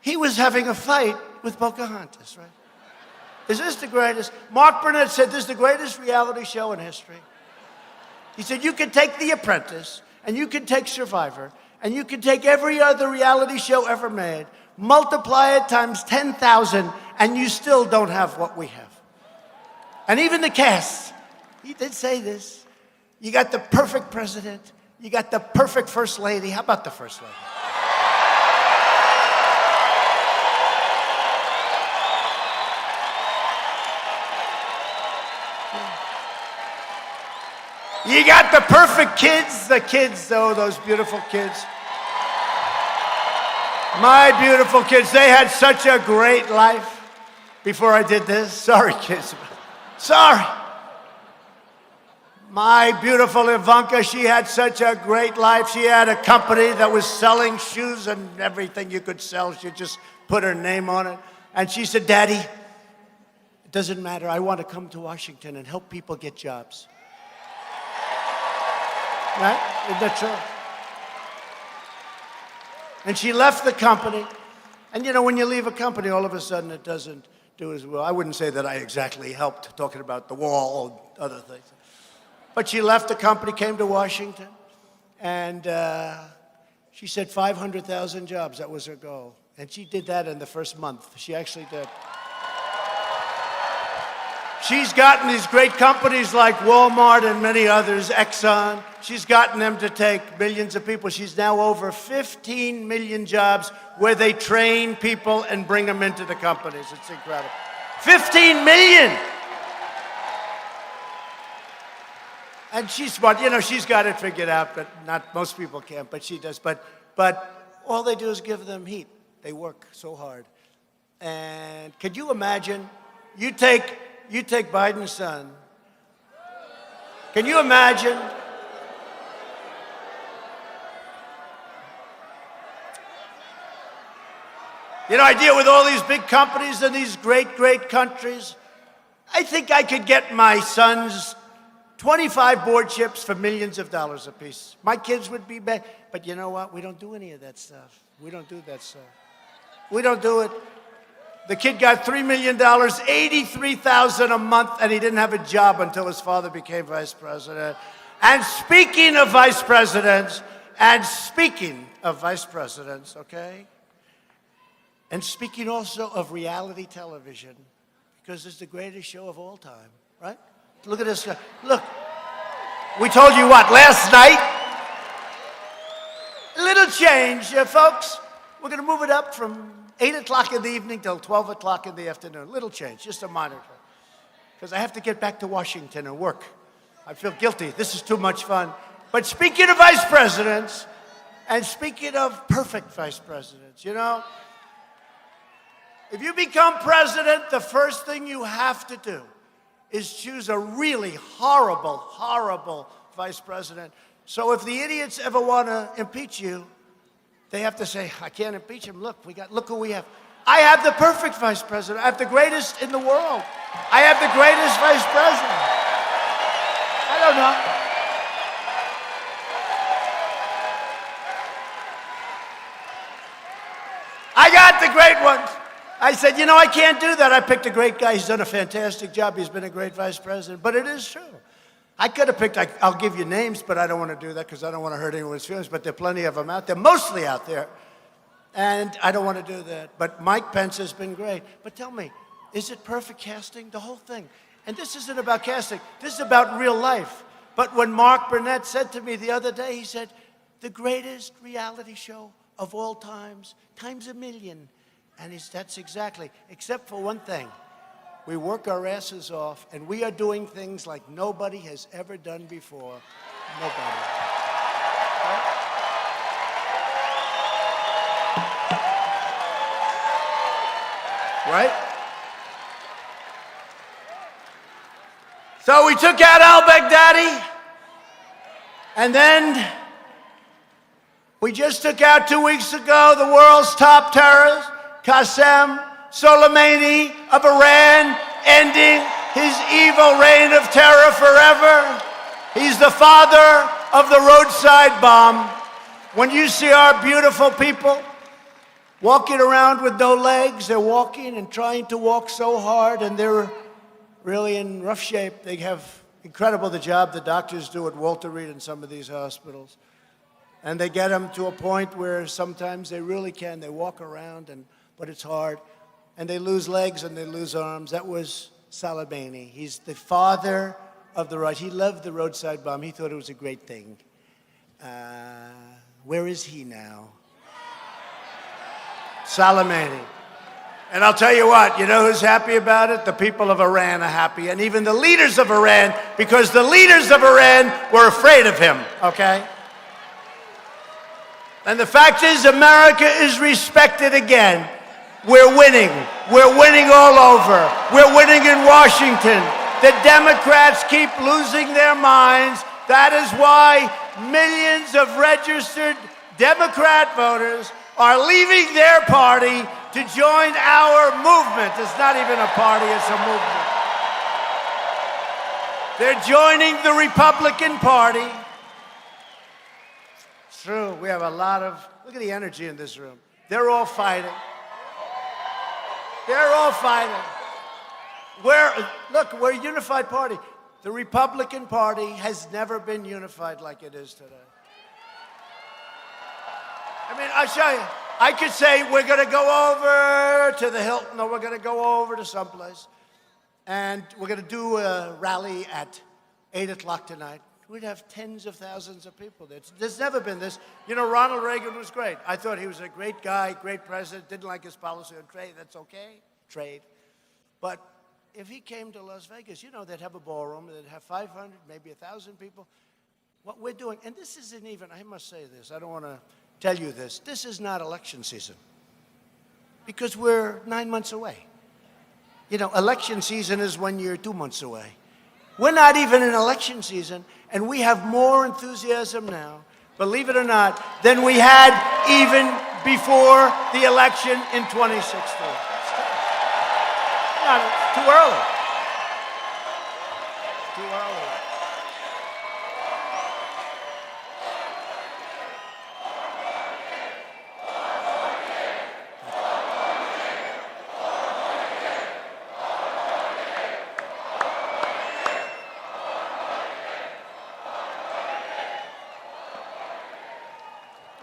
he was having a fight with Pocahontas, right? Is this the greatest? Mark Burnett said this is the greatest reality show in history. He said you could take The Apprentice, and you could take Survivor, and you could take every other reality show ever made, multiply it times 10,000, and you still don't have what we have. And even the cast, he did say this. You got the perfect president. You got the perfect first lady. How about the first lady? You got the perfect kids. The kids, though, those beautiful kids. My beautiful kids, they had such a great life before I did this. Sorry, kids. Sorry. My beautiful Ivanka, she had such a great life. She had a company that was selling shoes and everything you could sell. She just put her name on it. And she said, Daddy, it doesn't matter. I want to come to Washington and help people get jobs. Right? Isn't that true? And she left the company. And you know, when you leave a company, all of a sudden it doesn't do as well. I wouldn't say that I exactly helped talking about the wall or other things. But she left the company, came to Washington, and she said 500,000 jobs. That was her goal. And she did that in the first month. She actually did. She's gotten these great companies like Walmart and many others, Exxon. She's gotten them to take millions of people. She's now over 15 million jobs where they train people and bring them into the companies. It's incredible. 15 million! And she's smart. You know, she's got it figured out, but not most people can, but she does. But all they do is give them heat. They work so hard. And could you imagine, you take Biden's son. Can you imagine? You know, I deal with all these big companies and these great, great countries. I think I could get my sons 25 board chips for millions of dollars apiece. My kids would be bad. But you know what? We don't do any of that stuff. We don't do that stuff. We don't do it. The kid got $3 million, $83,000 a month, and he didn't have a job until his father became vice president. And speaking of vice presidents, okay? And speaking also of reality television, because it's the greatest show of all time, right? Look at this guy. Look, we told you what, last night? A little change, folks. We're going to move it up from 8 o'clock in the evening till 12 o'clock in the afternoon. Little change, just a minor change. Because I have to get back to Washington and work. I feel guilty. This is too much fun. But speaking of vice presidents, and speaking of perfect vice presidents, you know, if you become president, the first thing you have to do is choose a really horrible, horrible vice president. So if the idiots ever want to impeach you, they have to say, I can't impeach him. Look who we have. I have the perfect vice president. I have the greatest in the world. I have the greatest vice president. I don't know. I got the great ones. I said, you know, I can't do that. I picked a great guy. He's done a fantastic job. He's been a great vice president. But it is true. I could have picked, I'll give you names, but I don't want to do that because I don't want to hurt anyone's feelings. But there are plenty of them out there, mostly out there. And I don't want to do that. But Mike Pence has been great. But tell me, is it perfect casting? The whole thing. And this isn't about casting. This is about real life. But when Mark Burnett said to me the other day, he said, the greatest reality show of all times, times a million. And that's exactly, except for one thing. We work our asses off, and we are doing things like nobody has ever done before. Nobody. Right? So we took out al-Baghdadi, and then we just took out 2 weeks ago the world's top terrorist, Qasem Soleimani of Iran, ending his evil reign of terror forever. He's the father of the roadside bomb. When you see our beautiful people walking around with no legs, they're walking and trying to walk so hard, and they're really in rough shape. They have incredible the job the doctors do at Walter Reed in some of these hospitals. And they get them to a point where sometimes they really can. They walk around, but it's hard. and they lose legs and they lose arms. That was Soleimani. He's the father of the right. He loved the roadside bomb. He thought it was a great thing. Where is he now? Soleimani. And I'll tell you what, you know who's happy about it? The people of Iran are happy, and even the leaders of Iran, because the leaders of Iran were afraid of him, okay? And the fact is, America is respected again. We're winning. We're winning all over. We're winning in Washington. The Democrats keep losing their minds. That is why millions of registered Democrat voters are leaving their party to join our movement. It's not even a party, it's a movement. They're joining the Republican Party. It's true, we have a lot of, look at the energy in this room. They're all fighting. They're all fighting. Look, we're a unified party. The Republican Party has never been unified like it is today. I mean, I'll show you. I could say we're going to go over to the Hilton, or we're going to go over to someplace, and we're going to do a rally at 8 o'clock tonight. We'd have tens of thousands of people. There's never been this. You know, Ronald Reagan was great. I thought he was a great guy, great president, didn't like his policy on trade. That's okay, trade. But if he came to Las Vegas, you know, they'd have a ballroom, they'd have 500, maybe 1,000 people. What we're doing, and this isn't even, I must say this, I don't want to tell you this, this is not election season because we're 9 months away. You know, election season is when you're 2 months away. We're not even in election season, and we have more enthusiasm now, believe it or not, than we had even before the election in 2016. It's too early. Too early.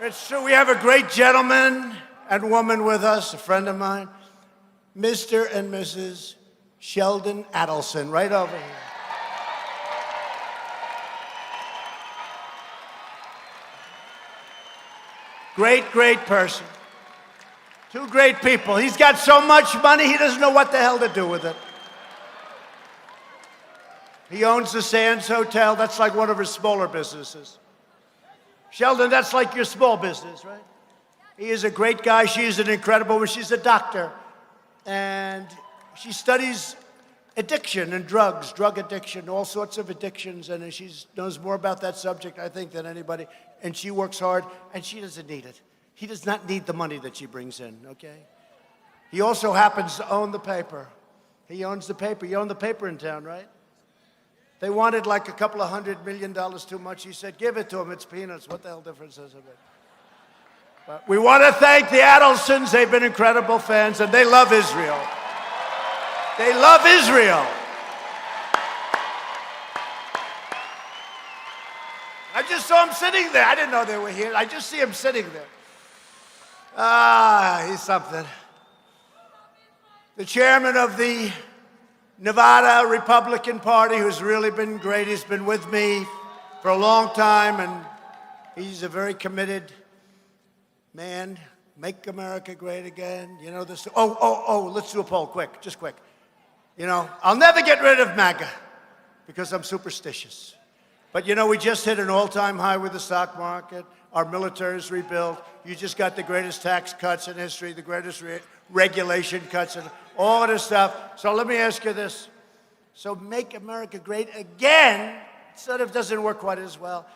It's true. We have a great gentleman and woman with us, a friend of mine, Mr. and Mrs. Sheldon Adelson, right over here. Great, great person. Two great people. He's got so much money, he doesn't know what the hell to do with it. He owns the Sands Hotel. That's like one of his smaller businesses. Sheldon, that's like your small business, right? He is a great guy. She is an incredible woman. She's a doctor. And she studies addiction and drugs, drug addiction, all sorts of addictions. And she knows more about that subject, I think, than anybody. And she works hard, and she doesn't need it. He does not need the money that she brings in, okay? He also happens to own the paper. He owns the paper. You own the paper in town, right? They wanted like a couple of $100 million too much. He said, give it to them. It's peanuts. What the hell difference does it make? But we want to thank the Adelsons. They've been incredible fans, and they love Israel. They love Israel. I just saw him sitting there. I didn't know they were here. I just see him sitting there. Ah, he's something. The chairman of the Nevada Republican Party, who's really been great. He's been with me for a long time, and he's a very committed man. Make America great again. You know this. Let's do a poll, quick, just quick. You know, I'll never get rid of MAGA because I'm superstitious. But you know, we just hit an all-time high with the stock market. Our military is rebuilt. You just got the greatest tax cuts in history, the greatest regulation cuts, and all of this stuff. So let me ask you this. So make America great again sort of doesn't work quite as well.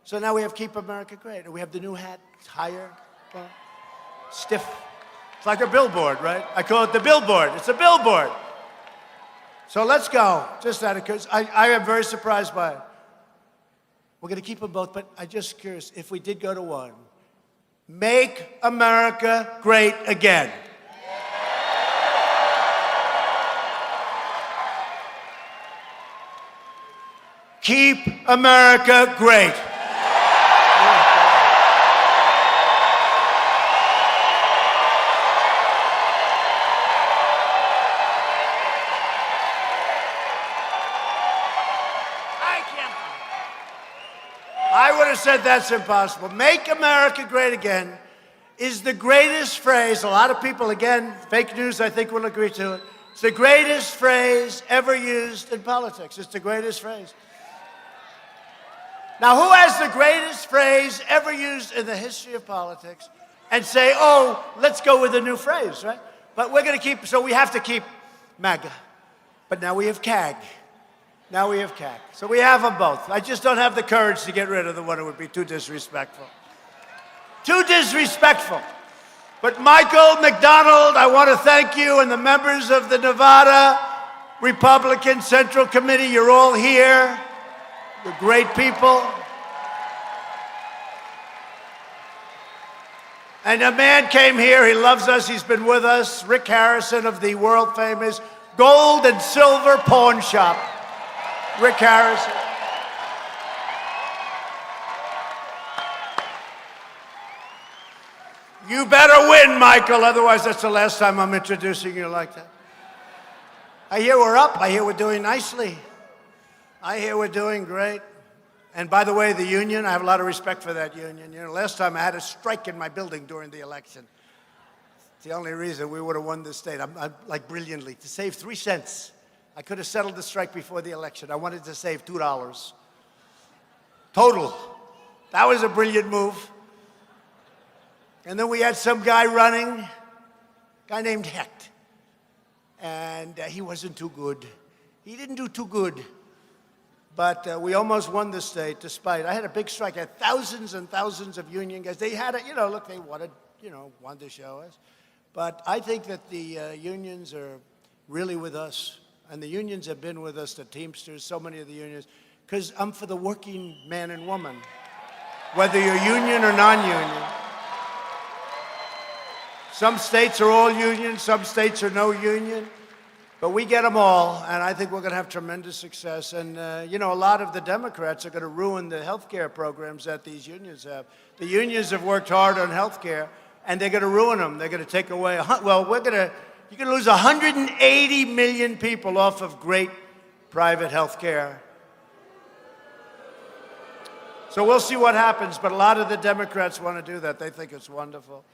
So now we have Keep America Great. And we have the new hat. It's higher, stiff. It's like a billboard, right? I call it the billboard. It's a billboard. So let's go. Just that, because I am very surprised by it. We're going to keep them both, but I'm just curious, if we did go to one, make America great again. Keep America great. said that's impossible. Make America great again is the greatest phrase. A lot of people, again, fake news, I think, will agree to it. It's the greatest phrase ever used in politics. It's the greatest phrase. Now, who has the greatest phrase ever used in the history of politics and say, oh, let's go with a new phrase, right? But we're going to keep, so we have to keep MAGA. But now we have CAG. Now we have CAG. So we have them both. I just don't have the courage to get rid of the one who would be too disrespectful. Too disrespectful. But Michael McDonald, I want to thank you and the members of the Nevada Republican Central Committee. You're all here. You're great people. And a man came here, he loves us, he's been with us, Rick Harrison of the world famous Gold and Silver Pawn Shop. Rick Harrison. You better win, Michael, otherwise that's the last time I'm introducing you like that. I hear we're up, I hear we're doing nicely. I hear we're doing great. And by the way, the union, I have a lot of respect for that union. You know, last time I had a strike in my building during the election. It's the only reason we would have won this state. I'm like brilliantly, to save 3 cents. I could have settled the strike before the election. I wanted to save $2. Total. That was a brilliant move. And then we had some guy running, a guy named Hecht. And he wasn't too good. He didn't do too good. But we almost won the state despite, I had a big strike. I had thousands and thousands of union guys. They had it, you know, look, they wanted to show us. But I think that the unions are really with us. And the unions have been with us, the Teamsters, so many of the unions, because I'm for the working man and woman, whether you're union or non-union. Some states are all union, some states are no union. But we get them all, and I think we're going to have tremendous success. And, you know, a lot of the Democrats are going to ruin the health care programs that these unions have. The unions have worked hard on health care, and they're going to ruin them. They're going to take away, you're going to lose 180 million people off of great private health care. So we'll see what happens, but a lot of the Democrats want to do that. They think it's wonderful.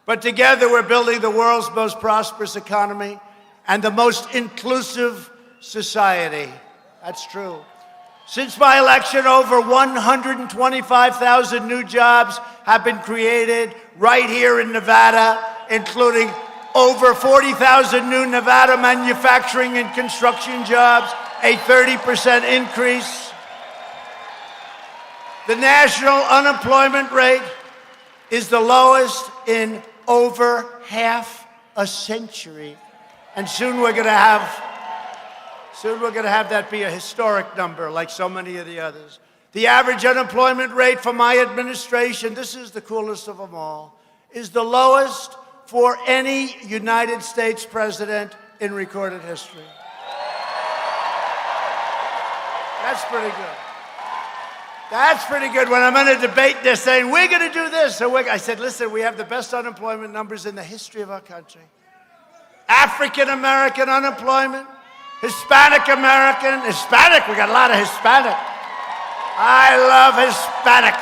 But together, we're building the world's most prosperous economy and the most inclusive society. That's true. Since my election, over 125,000 new jobs have been created right here in Nevada, including over 40,000 new Nevada manufacturing and construction jobs, a 30% increase. The national unemployment rate is the lowest in over half a century. And soon we're going to have that be a historic number like so many of the others. The average unemployment rate for my administration, this is the coolest of them all, is the lowest for any United States president in recorded history. That's pretty good. That's pretty good. When I'm in a debate, they're saying, we're going to do this. So I said, listen, we have the best unemployment numbers in the history of our country. African-American unemployment, Hispanic-American, Hispanic, we got a lot of Hispanic. I love Hispanic.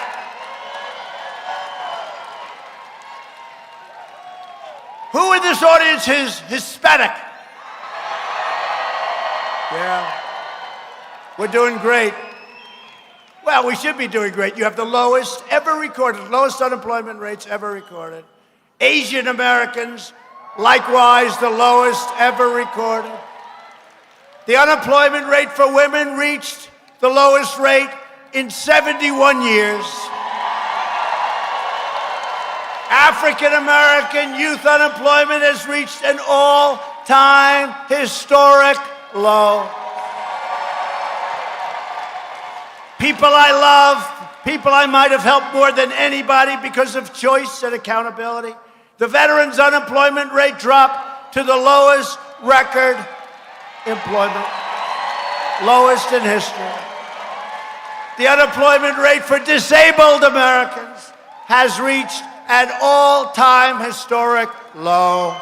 Who in this audience is Hispanic? Yeah. We're doing great. Well, we should be doing great. You have the lowest ever recorded, lowest unemployment rates ever recorded. Asian Americans, likewise, the lowest ever recorded. The unemployment rate for women reached the lowest rate in 71 years. African American youth unemployment has reached an all-time historic low. People I love, people I might have helped more than anybody because of choice and accountability. The veterans' unemployment rate dropped to the lowest record employment, lowest in history. The unemployment rate for disabled Americans has reached an all-time historic low.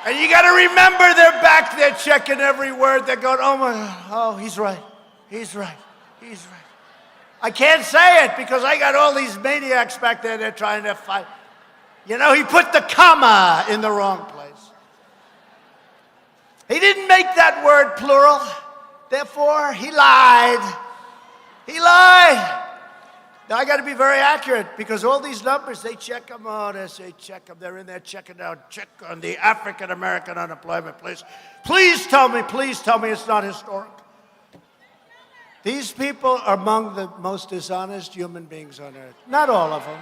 And you got to remember, they're back there checking every word. They're going, oh my God, oh, he's right, he's right, he's right. I can't say it because I got all these maniacs back there. They're trying to fight. You know, he put the comma in the wrong place. He didn't make that word plural. Therefore, he lied. He lied. Now, I got to be very accurate because all these numbers, they check them out. They say check them. They're in there checking out. Check on the African-American unemployment, please. Please tell me it's not historic. These people are among the most dishonest human beings on earth. Not all of them.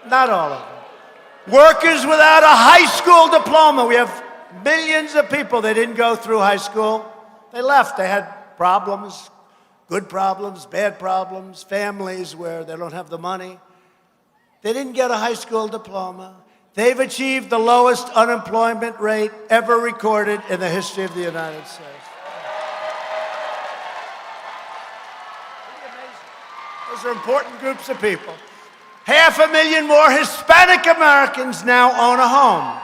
Not all of them. Workers without a high school diploma. We have millions of people that didn't go through high school. They left. They had problems, good problems, bad problems, families where they don't have the money. They didn't get a high school diploma. They've achieved the lowest unemployment rate ever recorded in the history of the United States. Those are important groups of people. 500,000 more Hispanic Americans now own a home.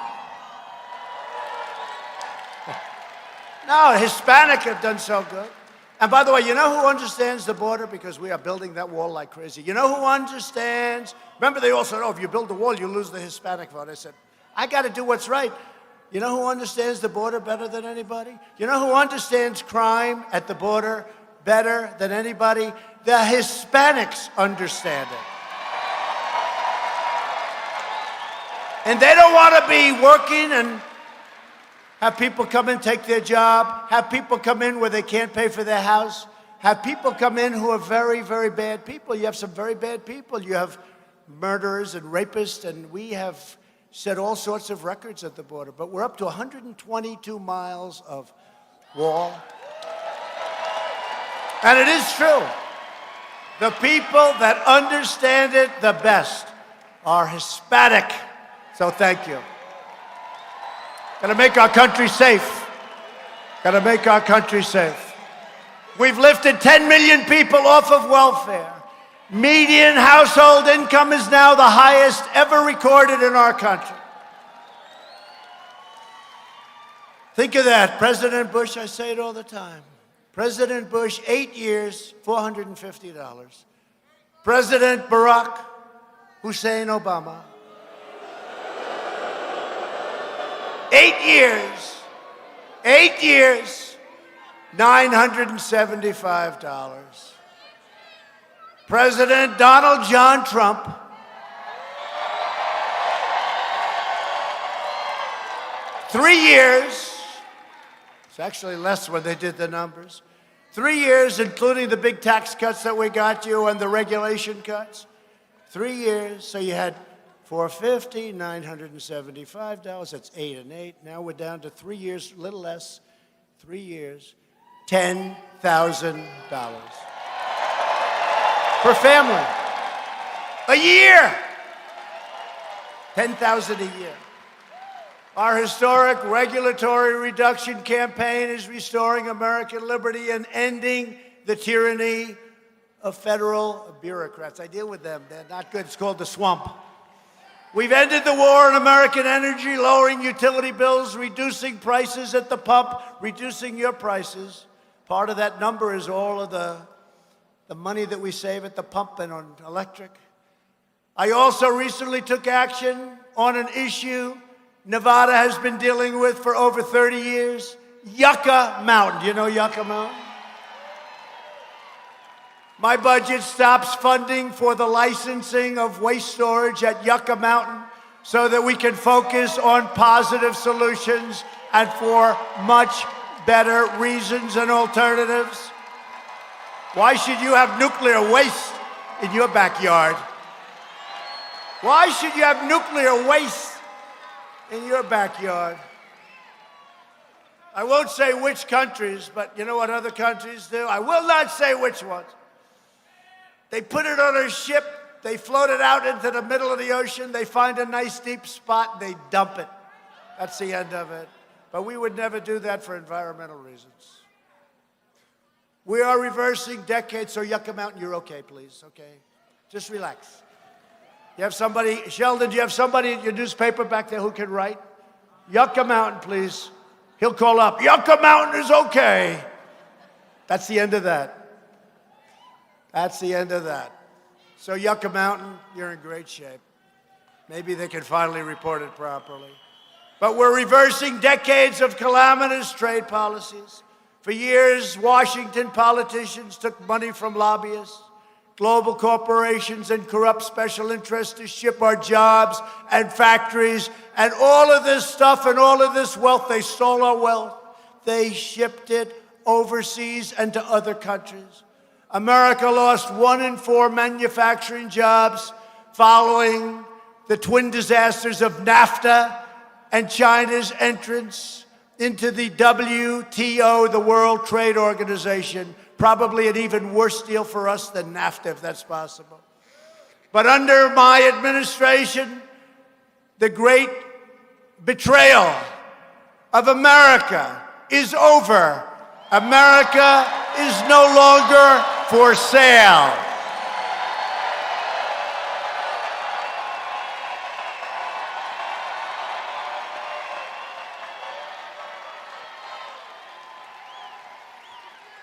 No, Hispanic have done so good. And by the way, you know who understands the border? Because we are building that wall like crazy. You know who understands? Remember, they all said, oh, if you build the wall, you lose the Hispanic vote. I said, I got to do what's right. You know who understands the border better than anybody? You know who understands crime at the border better than anybody? The Hispanics understand it. And they don't want to be working and have people come in, take their job, have people come in where they can't pay for their house, have people come in who are very, very bad people. You have some very bad people. You have murderers and rapists, and we have set all sorts of records at the border. But we're up to 122 miles of wall. And it is true. The people that understand it the best are Hispanic. So thank you. Got to make our country safe. Got to make our country safe. We've lifted 10 million people off of welfare. Median household income is now the highest ever recorded in our country. Think of that. President Bush, I say it all the time. President Bush, 8 years, $450. President Barack Hussein Obama, 8 years, $975. President Donald John Trump, 3 years, it's actually less when they did the numbers, 3 years, including the big tax cuts that we got you and the regulation cuts, 3 years, so you had $450, $975, that's 8 and 8. Now we're down to 3 years, a little less, 3 years, $10,000 per family. A year! $10,000 a year. Our historic regulatory reduction campaign is restoring American liberty and ending the tyranny of federal bureaucrats. I deal with them. They're not good. It's called the swamp. We've ended the war on American energy, lowering utility bills, reducing prices at the pump, reducing your prices. Part of that number is all of the money that we save at the pump and on electric. I also recently took action on an issue Nevada has been dealing with for over 30 years, Yucca Mountain. Do you know Yucca Mountain? My budget stops funding for the licensing of waste storage at Yucca Mountain so that we can focus on positive solutions and for much better reasons and alternatives. Why should you have nuclear waste in your backyard? Why should you have nuclear waste in your backyard? I won't say which countries, but you know what other countries do? I will not say which ones. They put it on a ship, they float it out into the middle of the ocean, they find a nice deep spot, they dump it. That's the end of it. But we would never do that for environmental reasons. We are reversing decades, so Yucca Mountain, you're okay, please, okay? Just relax. You have somebody, Sheldon, do you have somebody at your newspaper back there who can write? Yucca Mountain, please. He'll call up, Yucca Mountain is okay. That's the end of that. That's the end of that. So Yucca Mountain, you're in great shape. Maybe they can finally report it properly. But we're reversing decades of calamitous trade policies. For years, Washington politicians took money from lobbyists, global corporations, and corrupt special interests to ship our jobs and factories and all of this stuff and all of this wealth. They stole our wealth. They shipped it overseas and to other countries. America lost 1 in 4 manufacturing jobs following the twin disasters of NAFTA and China's entrance into the WTO, the World Trade Organization. Probably an even worse deal for us than NAFTA, if that's possible. But under my administration, the great betrayal of America is over. America is no longer for sale.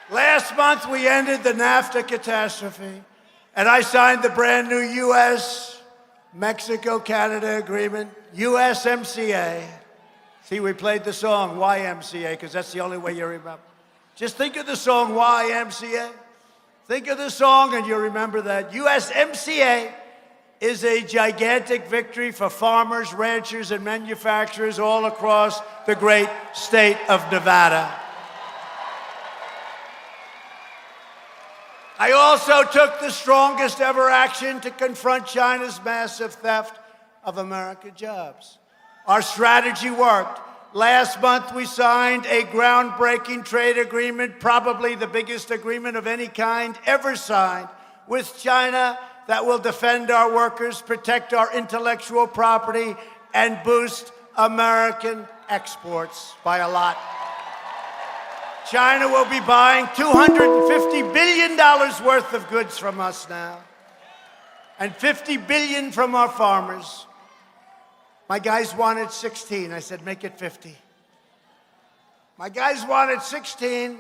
Last month, we ended the NAFTA catastrophe, and I signed the brand new U.S.-Mexico-Canada agreement, USMCA. See, we played the song YMCA because that's the only way you remember. Just think of the song YMCA. Think of the song and you'll remember that. USMCA is a gigantic victory for farmers, ranchers, and manufacturers all across the great state of Nevada. I also took the strongest ever action to confront China's massive theft of American jobs. Our strategy worked. Last month, we signed a groundbreaking trade agreement, probably the biggest agreement of any kind ever signed, with China that will defend our workers, protect our intellectual property, and boost American exports by a lot. China will be buying $250 billion worth of goods from us now, and $50 billion from our farmers. My guys wanted 16. I said, make it 50. My guys wanted 16.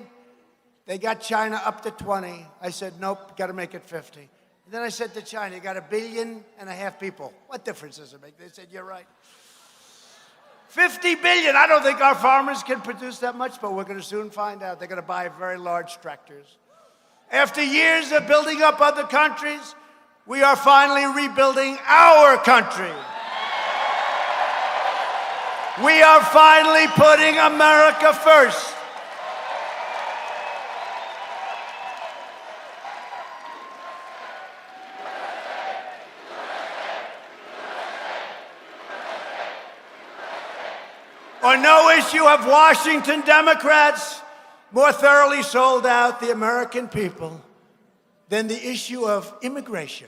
They got China up to 20. I said, nope, got to make it 50. And then I said to China, you got 1.5 billion people. What difference does it make? They said, you're right. 50 billion. I don't think our farmers can produce that much, but we're going to soon find out. They're going to buy very large tractors. After years of building up other countries, we are finally rebuilding our country. We are finally putting America first. On no issue have Washington Democrats more thoroughly sold out the American people than the issue of immigration.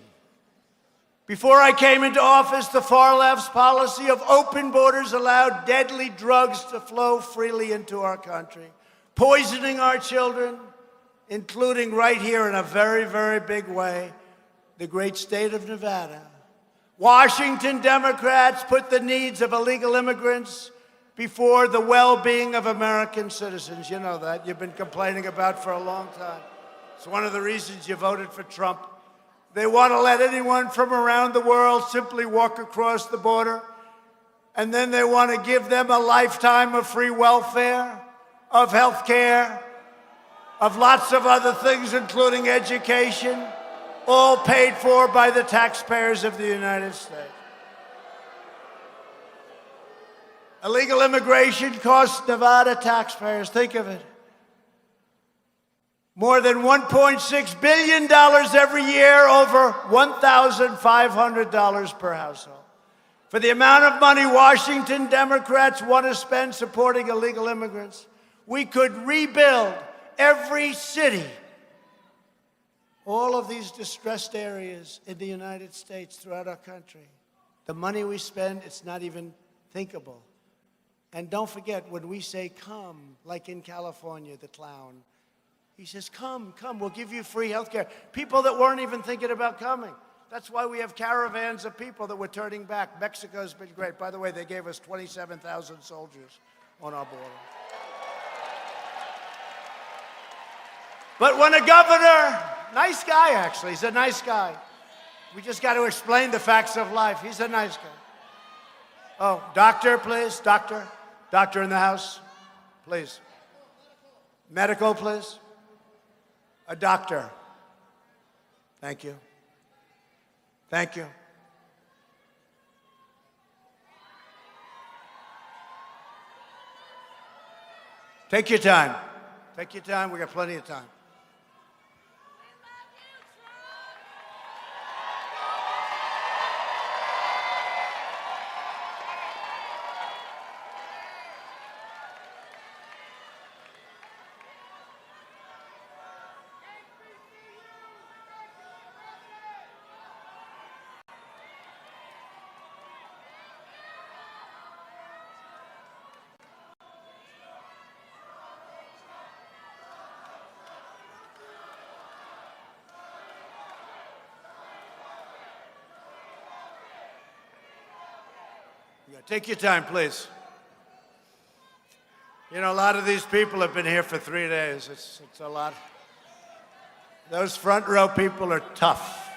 Before I came into office, the far left's policy of open borders allowed deadly drugs to flow freely into our country, poisoning our children, including right here in a very, very big way, the great state of Nevada. Washington Democrats put the needs of illegal immigrants before the well-being of American citizens. You know that. You've been complaining about for a long time. It's one of the reasons you voted for Trump. They want to let anyone from around the world simply walk across the border, and then they want to give them a lifetime of free welfare, of health care, of lots of other things, including education, all paid for by the taxpayers of the United States. Illegal immigration costs Nevada taxpayers, think of it, more than $1.6 billion every year, over $1,500 per household. For the amount of money Washington Democrats want to spend supporting illegal immigrants, we could rebuild every city, all of these distressed areas in the United States throughout our country. The money we spend, it's not even thinkable. And don't forget, when we say come, like in California, the clown, he says, come, we'll give you free health care. People that weren't even thinking about coming. That's why we have caravans of people that we're turning back. Mexico's been great. By the way, they gave us 27,000 soldiers on our border. But when a governor Nice guy, actually. He's a nice guy. We just got to explain the facts of life. He's a nice guy. Oh, doctor, please. Doctor. Doctor in the house, please. Medical, please. A doctor. Thank you. Thank you. Take your time. Take your time. We got plenty of time. Yeah, take your time, please. You know, a lot of these people have been here for 3 days. It's a lot. Those front row people are tough.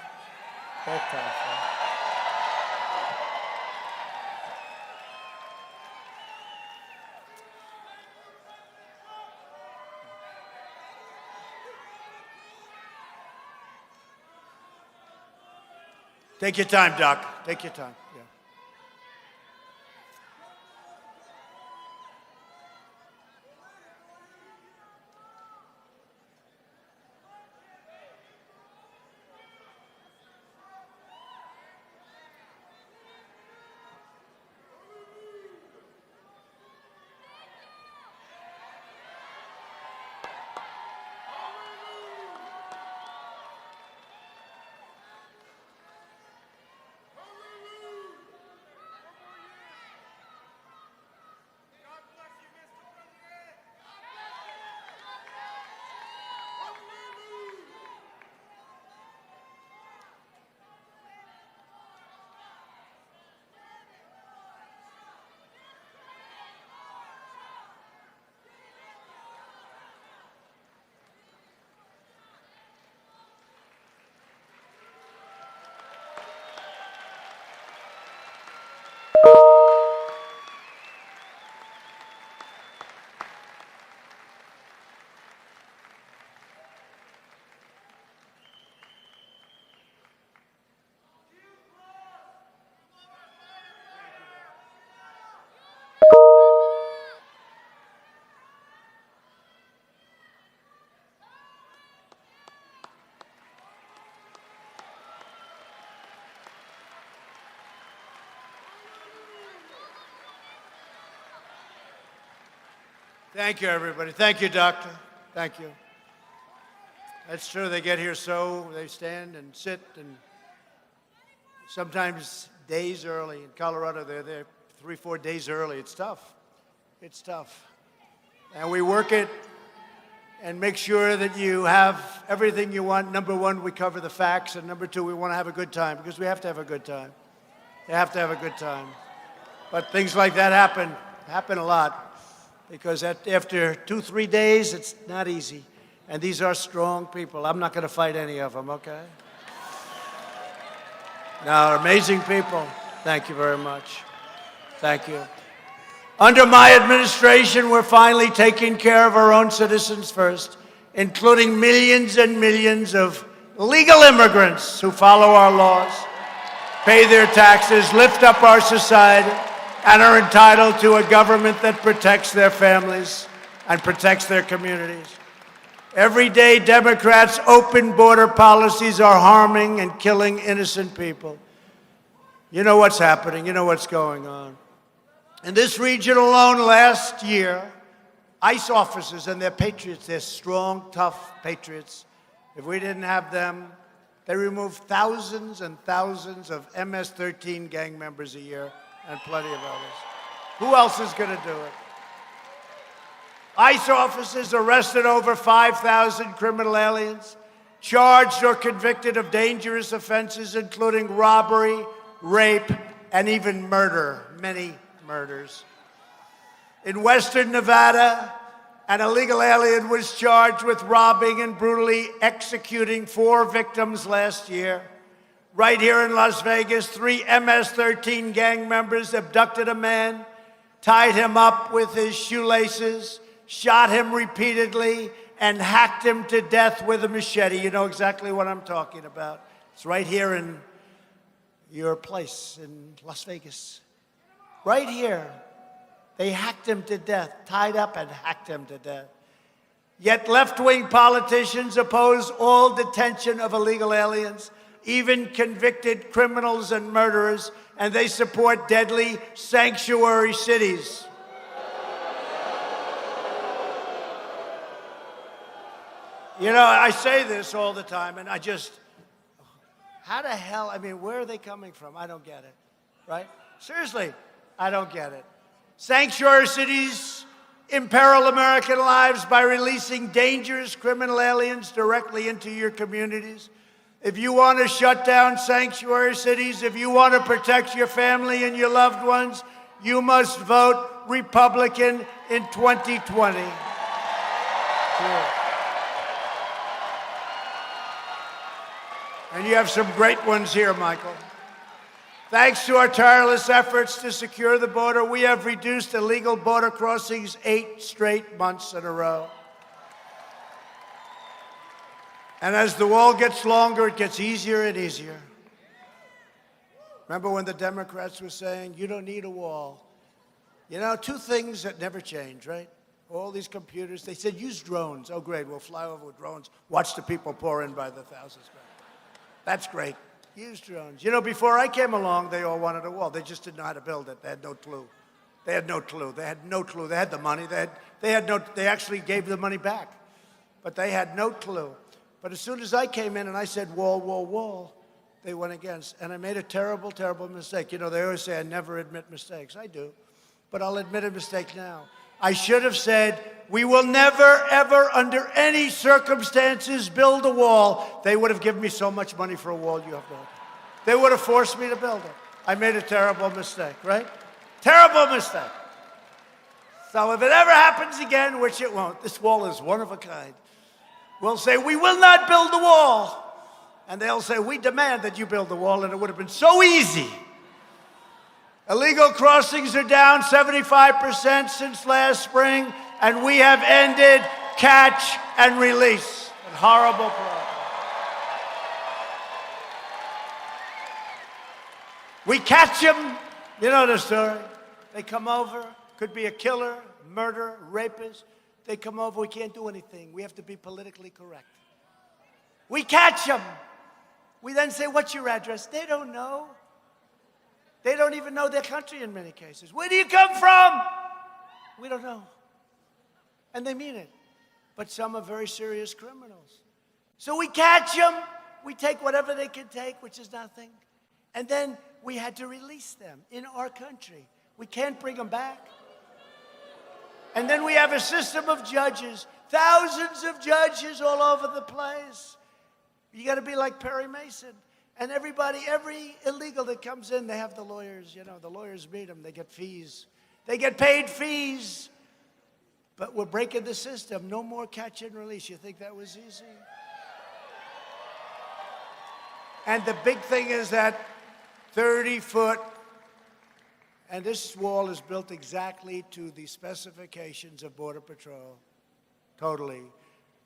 They're tough. Huh? Take your time, Doc. Take your time. Yeah. Thank you, everybody. Thank you, Doctor. Thank you. That's true. They get here they stand and sit, and sometimes days early. In Colorado, they're there 3-4 days early. It's tough. It's tough. And we work it and make sure that you have everything you want. Number one, we cover the facts, and number two, we want to have a good time, because we have to have a good time. You have to have a good time. But things like that happen a lot. Because after 2-3 days, it's not easy. And these are strong people. I'm not going to fight any of them, okay? No, amazing people. Thank you very much. Thank you. Under my administration, we're finally taking care of our own citizens first, including millions and millions of legal immigrants who follow our laws, pay their taxes, lift up our society, and are entitled to a government that protects their families and protects their communities. Every day, Democrats' open border policies are harming and killing innocent people. You know what's happening. You know what's going on. In this region alone last year, ICE officers, and they're patriots, they're strong, tough patriots. If we didn't have them, they removed thousands and thousands of MS-13 gang members a year, and plenty of others. Who else is going to do it? ICE officers arrested over 5,000 criminal aliens, charged or convicted of dangerous offenses, including robbery, rape, and even murder, many murders. In Western Nevada An illegal alien was charged with robbing and brutally executing 4 victims last year. Right here in Las Vegas, 3 MS-13 gang members abducted a man, tied him up with his shoelaces, shot him repeatedly, and hacked him to death with a machete. You know exactly what I'm talking about. It's right here in your place in Las Vegas. Right here. They hacked him to death, tied up and hacked him to death. Yet left-wing politicians oppose all detention of illegal aliens, even convicted criminals and murderers, and they support deadly sanctuary cities. You know, I say this all the time, and how the hell, I mean, where are they coming from? I don't get it, right? Seriously, I don't get it. Sanctuary cities imperil American lives by releasing dangerous criminal aliens directly into your communities. If you want to shut down sanctuary cities, if you want to protect your family and your loved ones, you must vote Republican in 2020. And you have some great ones here, Michael. Thanks to our tireless efforts to secure the border, we have reduced illegal border crossings 8 straight months in a row. And as the wall gets longer, it gets easier and easier. Remember when the Democrats were saying, you don't need a wall? You know, 2 things that never change, right? All these computers, they said, use drones. Oh, great, we'll fly over with drones. Watch the people pour in by the thousands. That's great. Use drones. You know, before I came along, they all wanted a wall. They just didn't know how to build it. They had no clue. They had no clue. They had no clue. They had the money. They actually gave the money back. But they had no clue. But as soon as I came in and I said, wall, wall, wall, they went against. And I made a terrible, terrible mistake. You know, they always say I never admit mistakes. I do. But I'll admit a mistake now. I should have said, we will never, ever, under any circumstances, build a wall. They would have given me so much money for a wall you have built. They would have forced me to build it. I made a terrible mistake, right? Terrible mistake. So if it ever happens again, which it won't, this wall is one of a kind. We'll say, we will not build the wall. And they'll say, we demand that you build the wall, and it would have been so easy. Illegal crossings are down 75% since last spring, and we have ended catch and release. A horrible problem. We catch them, you know the story. They come over, could be a killer, murderer, rapist. They come over, we can't do anything. We have to be politically correct. We catch them. We then say, what's your address? They don't know. They don't even know their country in many cases. Where do you come from? We don't know. And they mean it. But some are very serious criminals. So we catch them. We take whatever they can take, which is nothing. And then we had to release them in our country. We can't bring them back. And then we have a system of judges, thousands of judges all over the place. You got to be like Perry Mason. And every illegal that comes in, they have the lawyers, you know, the lawyers meet them, they get fees. They get paid fees. But we're breaking the system. No more catch and release. You think that was easy? And the big thing is that 30-foot, and this wall is built exactly to the specifications of Border Patrol, totally.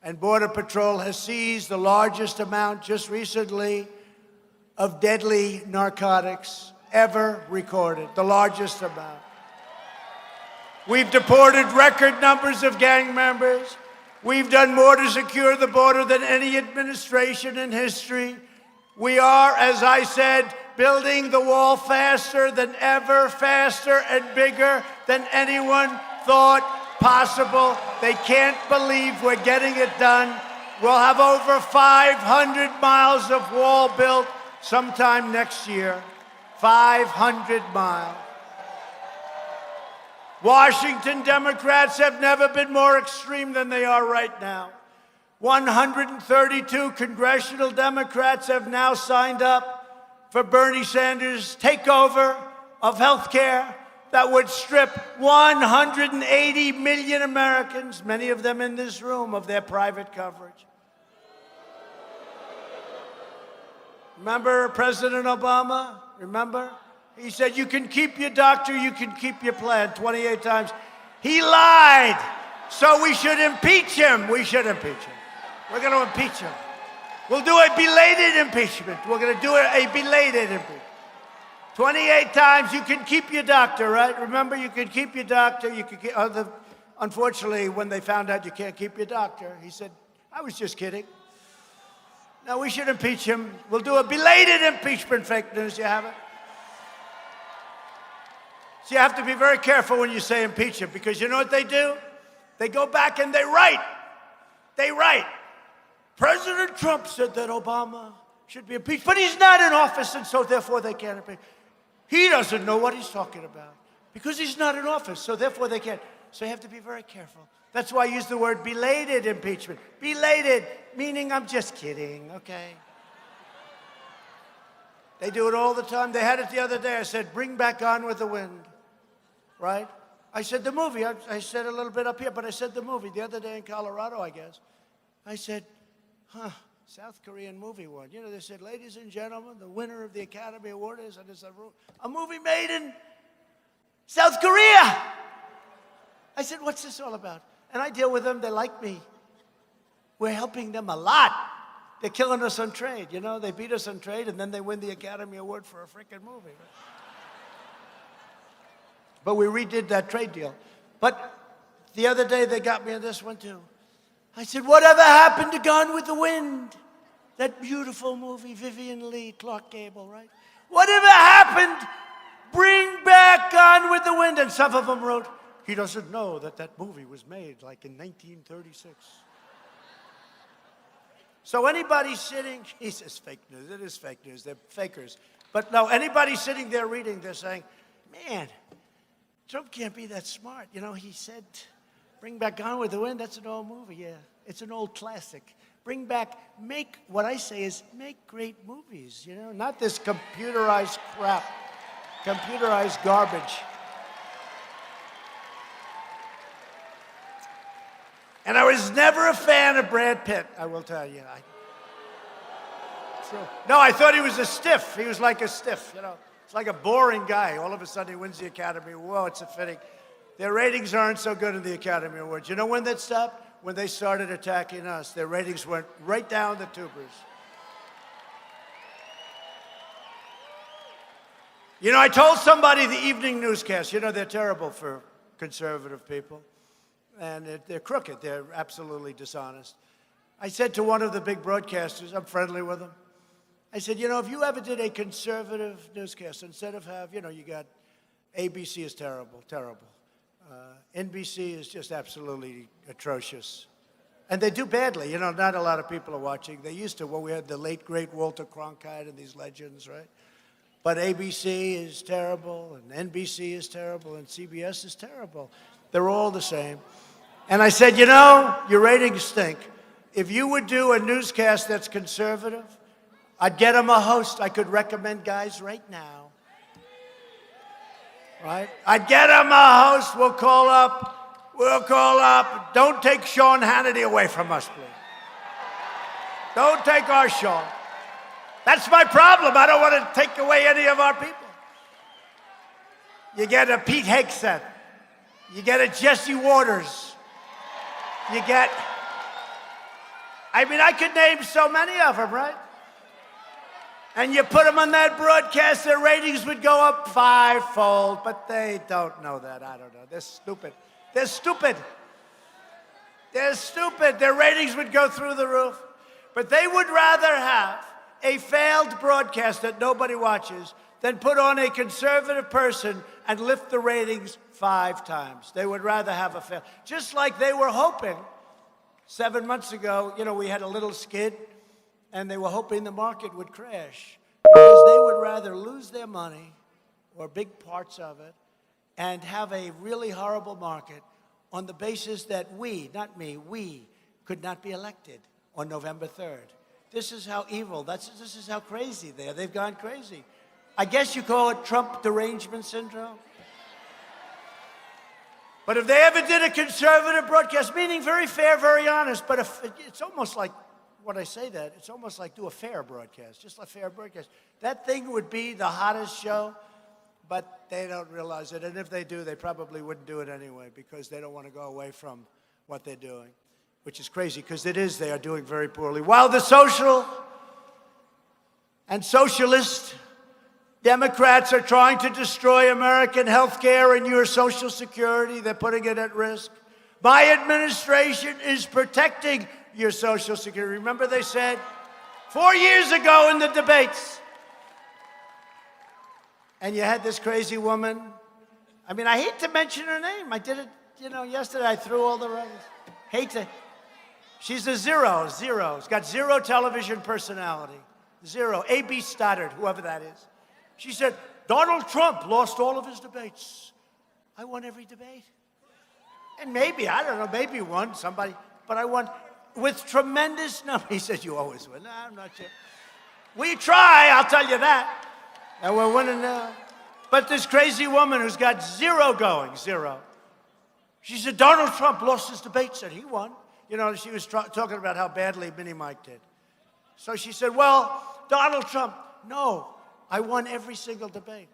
And Border Patrol has seized the largest amount just recently of deadly narcotics ever recorded, the largest amount. We've deported record numbers of gang members. We've done more to secure the border than any administration in history. We are, as I said, building the wall faster than ever, faster and bigger than anyone thought possible. They can't believe we're getting it done. We'll have over 500 miles of wall built sometime next year. 500 miles. Washington Democrats have never been more extreme than they are right now. 132 congressional Democrats have now signed up for Bernie Sanders' takeover of health care, that would strip 180 million Americans, many of them in this room, of their private coverage. Remember President Obama? Remember? He said, you can keep your doctor, you can keep your plan 28 times. He lied. So we should impeach him. We should impeach him. We're going to impeach him. We'll do a belated impeachment. We're going to do a belated impeachment. 28 times, you can keep your doctor, right? Remember, you can keep your doctor. You can keep, unfortunately, when they found out you can't keep your doctor, he said, I was just kidding. No, we should impeach him. We'll do a belated impeachment, fake news. You have it? So you have to be very careful when you say impeach him, because you know what they do? They go back and they write. They write. President Trump said that Obama should be impeached, but he's not in office, and so therefore they can't impeach. He doesn't know what he's talking about because he's not in office, so therefore they can't. So you have to be very careful. That's why I use the word belated impeachment. Belated, meaning I'm just kidding, okay? They do it all the time. They had it the other day. I said, bring back On with the Wind, right? I said the movie. I said a little bit up here, but I said the movie the other day in Colorado, I guess. I said, South Korean movie won. You know, they said, ladies and gentlemen, the winner of the Academy Award is, and it's a movie made in South Korea. I said, what's this all about? And I deal with them. They like me. We're helping them a lot. They're killing us on trade. You know, they beat us on trade, and then they win the Academy Award for a freaking movie. Right? But we redid that trade deal. But the other day, they got me on this one, too. I said, whatever happened to Gone with the Wind? That beautiful movie, Vivian Leigh, Clark Gable, right? Whatever happened? Bring back Gone with the Wind. And some of them wrote, he doesn't know that that movie was made like in 1936. So anybody sitting, he says fake news. It is fake news. They're fakers. But no, anybody sitting there reading, they're saying, man, Trump can't be that smart. You know, he said, bring back Gone with the Wind. That's an old movie, yeah. It's an old classic. Bring back, what I say is make great movies, you know, not this computerized crap, computerized garbage. And I was never a fan of Brad Pitt, I will tell you. No, I thought he was a stiff. He was like a stiff, you know. It's like a boring guy. All of a sudden he wins the Academy. Whoa, it's a fitting. Their ratings aren't so good in the Academy Awards. You know when that stopped? When they started attacking us. Their ratings went right down the tubers. You know, I told somebody the evening newscast, you know, they're terrible for conservative people. And they're crooked. They're absolutely dishonest. I said to one of the big broadcasters, I'm friendly with them. I said, you know, if you ever did a conservative newscast, instead of you know, you got ABC is terrible, terrible. NBC is just absolutely atrocious. And they do badly. You know, not a lot of people are watching. They used to when we had the late, great Walter Cronkite and these legends, right? But ABC is terrible, and NBC is terrible, and CBS is terrible. They're all the same. And I said, you know, your ratings stink. If you would do a newscast that's conservative, I'd get them a host. I could recommend guys right now. Right? I'd get them a host. We'll call up. Don't take Sean Hannity away from us, please. Don't take our Sean. That's my problem. I don't want to take away any of our people. You get a Pete Hegseth. You get a Jesse Waters. You get, I mean, I could name so many of them, right? And you put them on that broadcast, their ratings would go up fivefold, but they don't know that. I don't know. They're stupid. They're stupid. They're stupid. Their ratings would go through the roof. But they would rather have a failed broadcast that nobody watches than put on a conservative person and lift the ratings 5 times. They would rather have a fail. Just like they were hoping 7 months ago, you know, we had a little skid, and they were hoping the market would crash because they would rather lose their money or big parts of it and have a really horrible market on the basis that we, not me, we could not be elected on November 3rd. This is how evil, this is how crazy they are. They've gone crazy. I guess you call it Trump derangement syndrome. But if they ever did a conservative broadcast, meaning very fair, very honest, but if, it's almost like, when I say that, it's almost like do a fair broadcast, just a fair broadcast. That thing would be the hottest show, but they don't realize it. And if they do, they probably wouldn't do it anyway because they don't want to go away from what they're doing, which is crazy because they are doing very poorly. While the social and socialist Democrats are trying to destroy American health care and your Social Security, they're putting it at risk. My administration is protecting your Social Security. Remember they said 4 years ago in the debates, and you had this crazy woman. I mean, I hate to mention her name. I did it, yesterday. I threw all the right. She's a zero. She's got zero television personality. Zero. A.B. Stoddard, whoever that is. She said, Donald Trump lost all of his debates. I won every debate. And maybe, I don't know, maybe won somebody, but I won with tremendous number. He said, you always win. No, I'm not sure. We try, I'll tell you that. And we're winning now. But this crazy woman who's got zero going, zero. She said, Donald Trump lost his debates and he won. She was talking about how badly Mini Mike did. So she said, well, Donald Trump, no, I won every single debate.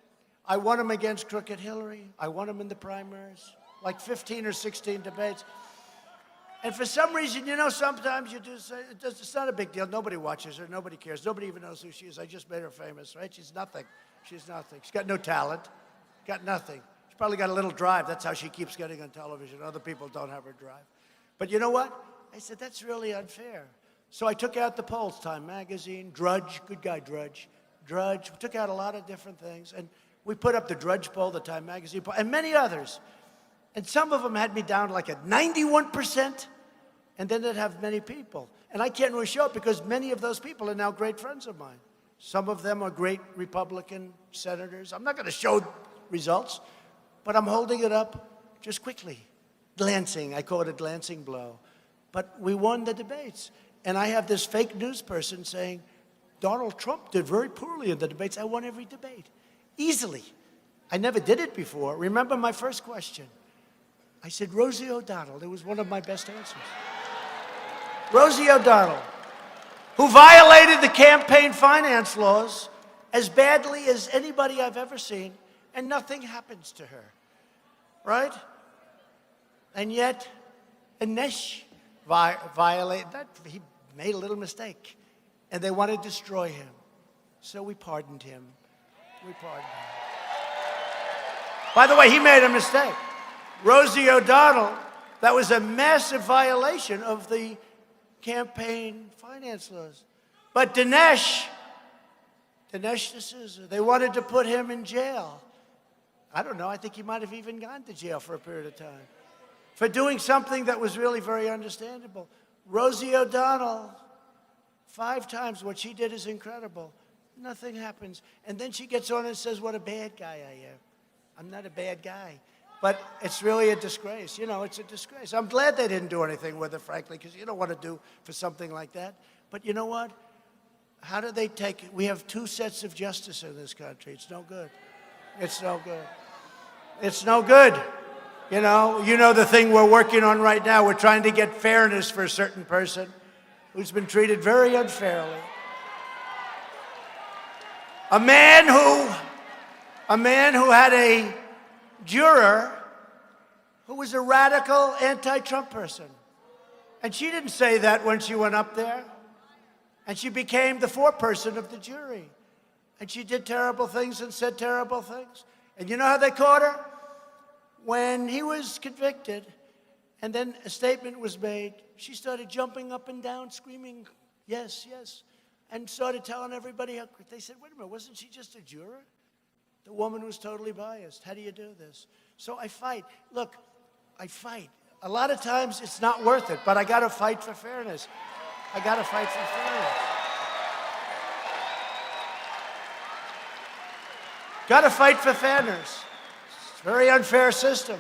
I won him against Crooked Hillary. I won him in the primaries, like 15 or 16 debates. And for some reason, sometimes you do say, it's not a big deal. Nobody watches her. Nobody cares. Nobody even knows who she is. I just made her famous, right? She's nothing. She's nothing. She's got no talent. Got nothing. She's probably got a little drive. That's how she keeps getting on television. Other people don't have her drive. But you know what? I said, that's really unfair. So I took out the polls, Time Magazine, Drudge, good guy Drudge. Drudge, we took out a lot of different things. And we put up the Drudge poll, the Time Magazine poll, and many others. And some of them had me down like at 91%, and then they'd have many people. And I can't really show it because many of those people are now great friends of mine. Some of them are great Republican senators. I'm not going to show results, but I'm holding it up just quickly. Glancing, I call it a glancing blow. But we won the debates. And I have this fake news person saying, Donald Trump did very poorly in the debates. I won every debate, easily. I never did it before. Remember my first question? I said, Rosie O'Donnell. It was one of my best answers. Rosie O'Donnell, who violated the campaign finance laws as badly as anybody I've ever seen, and nothing happens to her, right? And yet, Inesh violated that. He made a little mistake, and they want to destroy him. So we pardoned him. We pardoned him. By the way, he made a mistake. Rosie O'Donnell, that was a massive violation of the campaign finance laws. But Dinesh D'Souza, they wanted to put him in jail. I don't know, I think he might have even gone to jail for a period of time for doing something that was really very understandable. Rosie O'Donnell, 5 times, what she did is incredible. Nothing happens. And then she gets on and says, what a bad guy I am. I'm not a bad guy. But it's really a disgrace. It's a disgrace. I'm glad they didn't do anything with it, frankly, because you don't want to do for something like that. But you know what? How do they take it? We have 2 sets of justice in this country. It's no good. It's no good. It's no good. You know the thing we're working on right now. We're trying to get fairness for a certain person who's been treated very unfairly. A man who had a juror who was a radical anti-Trump person. And she didn't say that when she went up there. And she became the foreperson of the jury. And she did terrible things and said terrible things. And you know how they caught her? When he was convicted, and then a statement was made, she started jumping up and down, screaming, yes, yes, and started telling everybody how, they said, wait a minute, wasn't she just a juror? The woman was totally biased. How do you do this? So I fight. Look, I fight. A lot of times it's not worth it, but I got to fight for fairness. I got to fight for fairness. Got to fight for fairness. It's a very unfair system.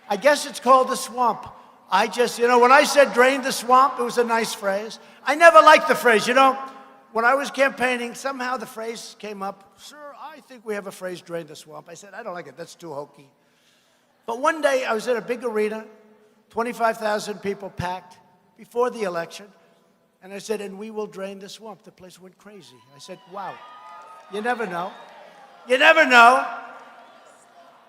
I guess it's called the swamp. I just, when I said drain the swamp, it was a nice phrase. I never liked the phrase. When I was campaigning, somehow the phrase came up, sir, I think we have a phrase, drain the swamp. I said, I don't like it. That's too hokey. But one day I was at a big arena, 25,000 people packed before the election. And I said, and we will drain the swamp. The place went crazy. I said, wow, you never know. You never know.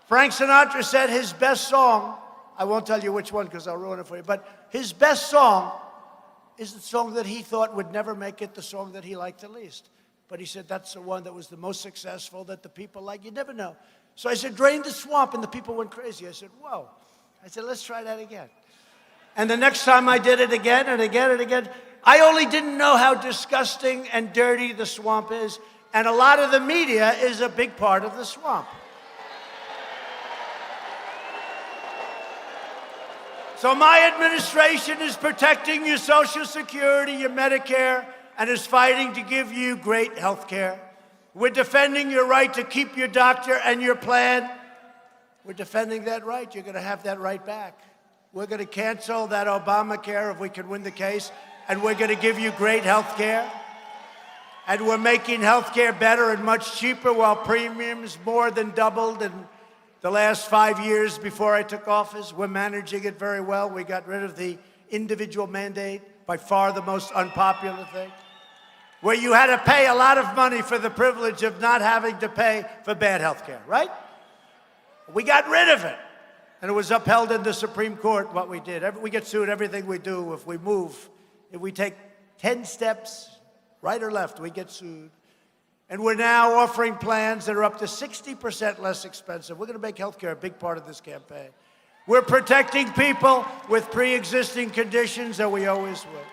Frank Sinatra said his best song, I won't tell you which one because I'll ruin it for you, but his best song is the song that he thought would never make it, the song that he liked the least. But he said that's the one that was the most successful, that the people like. You never know. So I said, drain the swamp, and the people went crazy. I said, whoa. I said, let's try that again. And the next time I did it again and again and again, I only didn't know how disgusting and dirty the swamp is, and a lot of the media is a big part of the swamp. So my administration is protecting your Social Security, your Medicare, and is fighting to give you great health care. We're defending your right to keep your doctor and your plan. We're defending that right. You're going to have that right back. We're going to cancel that Obamacare if we can win the case, and we're going to give you great health care. And we're making health care better and much cheaper while premiums more than doubled in the last 5 years before I took office. We're managing it very well. We got rid of the individual mandate, by far the most unpopular thing, where you had to pay a lot of money for the privilege of not having to pay for bad health care, right? We got rid of it. And it was upheld in the Supreme Court, what we did. We get sued everything we do. If we move, if we take 10 steps, right or left, we get sued. And we're now offering plans that are up to 60% less expensive. We're going to make healthcare a big part of this campaign. We're protecting people with pre-existing conditions, and we always will.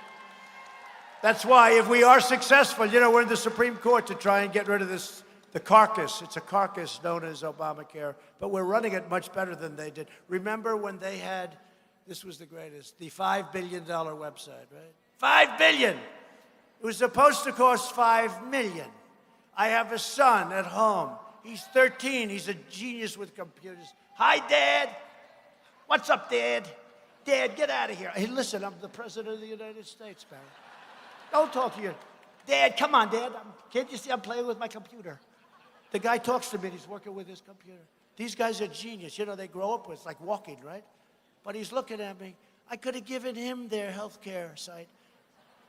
That's why, if we are successful, you know, we're in the Supreme Court to try and get rid of this, the carcass. It's a carcass known as Obamacare, but we're running it much better than they did. Remember when they had, this was the greatest, the $5 billion website, right? $5 billion. It was supposed to cost $5 million. I have a son at home. He's 13. He's a genius with computers. Hi, Dad. What's up, Dad? Dad, get out of here. Hey, listen, I'm the President of the United States, man. Don't talk to you. Dad, come on, Dad. Can't you see I'm playing with my computer? The guy talks to me, and he's working with his computer. These guys are genius. You know, they grow up with like walking, right? But he's looking at me. I could have given him their health care site.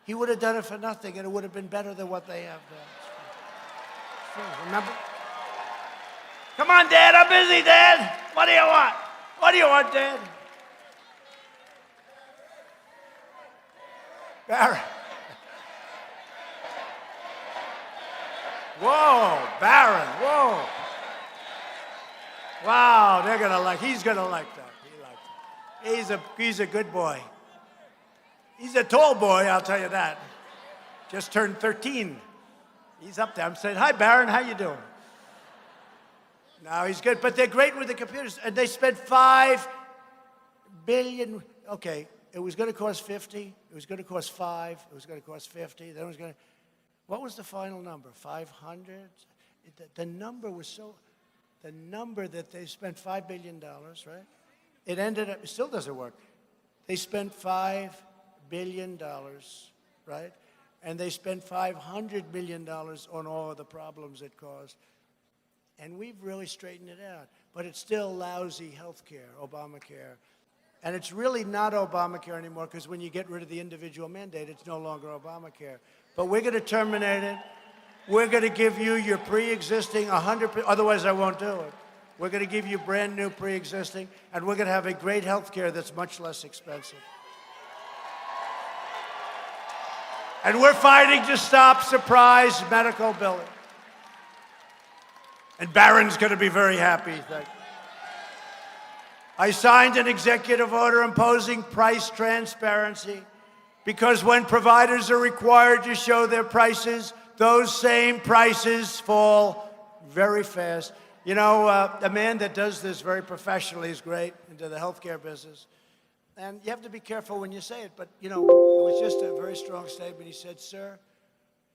He would have done it for nothing, and it would have been better than what they have there. Remember? Come on, Dad, I'm busy, Dad. What do you want? What do you want, Dad? Barron. Whoa, Barron, whoa. Wow, they're gonna like, he's gonna like that. He likes it. He's a good boy. He's a tall boy, I'll tell you that. Just turned 13. He's up there. I'm saying, hi, Barron, how you doing? No, he's good, but they're great with the computers. And they spent $5 billion. Okay, it was going to cost 50. It was going to cost 5. It was going to cost 50. Then it was going to, what was the final number? 500? The number was so, the number that they spent $5 billion, right? It ended up, it still doesn't work. They spent $5 billion, right? And they spent $500 million on all of the problems it caused. And we've really straightened it out. But it's still lousy health care, Obamacare. And it's really not Obamacare anymore, because when you get rid of the individual mandate, it's no longer Obamacare. But we're going to terminate it. We're going to give you your pre-existing 100%, otherwise I won't do it. We're going to give you brand new pre-existing, and we're going to have a great health care that's much less expensive. And we're fighting to stop surprise medical billing. And Barron's going to be very happy. I signed an executive order imposing price transparency, because when providers are required to show their prices, those same prices fall very fast. You know, a man that does this very professionally is great into the healthcare business. And you have to be careful when you say it, but, you know, it was just a very strong statement. He said, sir,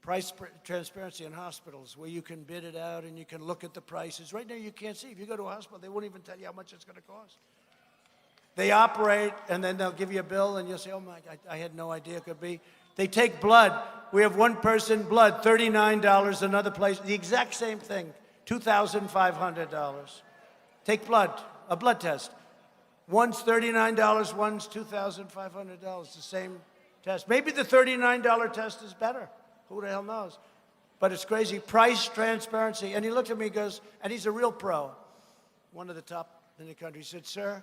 price transparency in hospitals, where you can bid it out and you can look at the prices. Right now you can't see. If you go to a hospital, they won't even tell you how much it's going to cost. They operate, and then they'll give you a bill, and you'll say, oh, my, I had no idea it could be. They take blood. We have one person, blood, $39. Another place, the exact same thing, $2,500. Take blood, a blood test. One's $39, one's $2,500, the same test. Maybe the $39 test is better. Who the hell knows? But it's crazy. Price, transparency. And he looked at me and goes, and he's a real pro, one of the top in the country. He said, sir,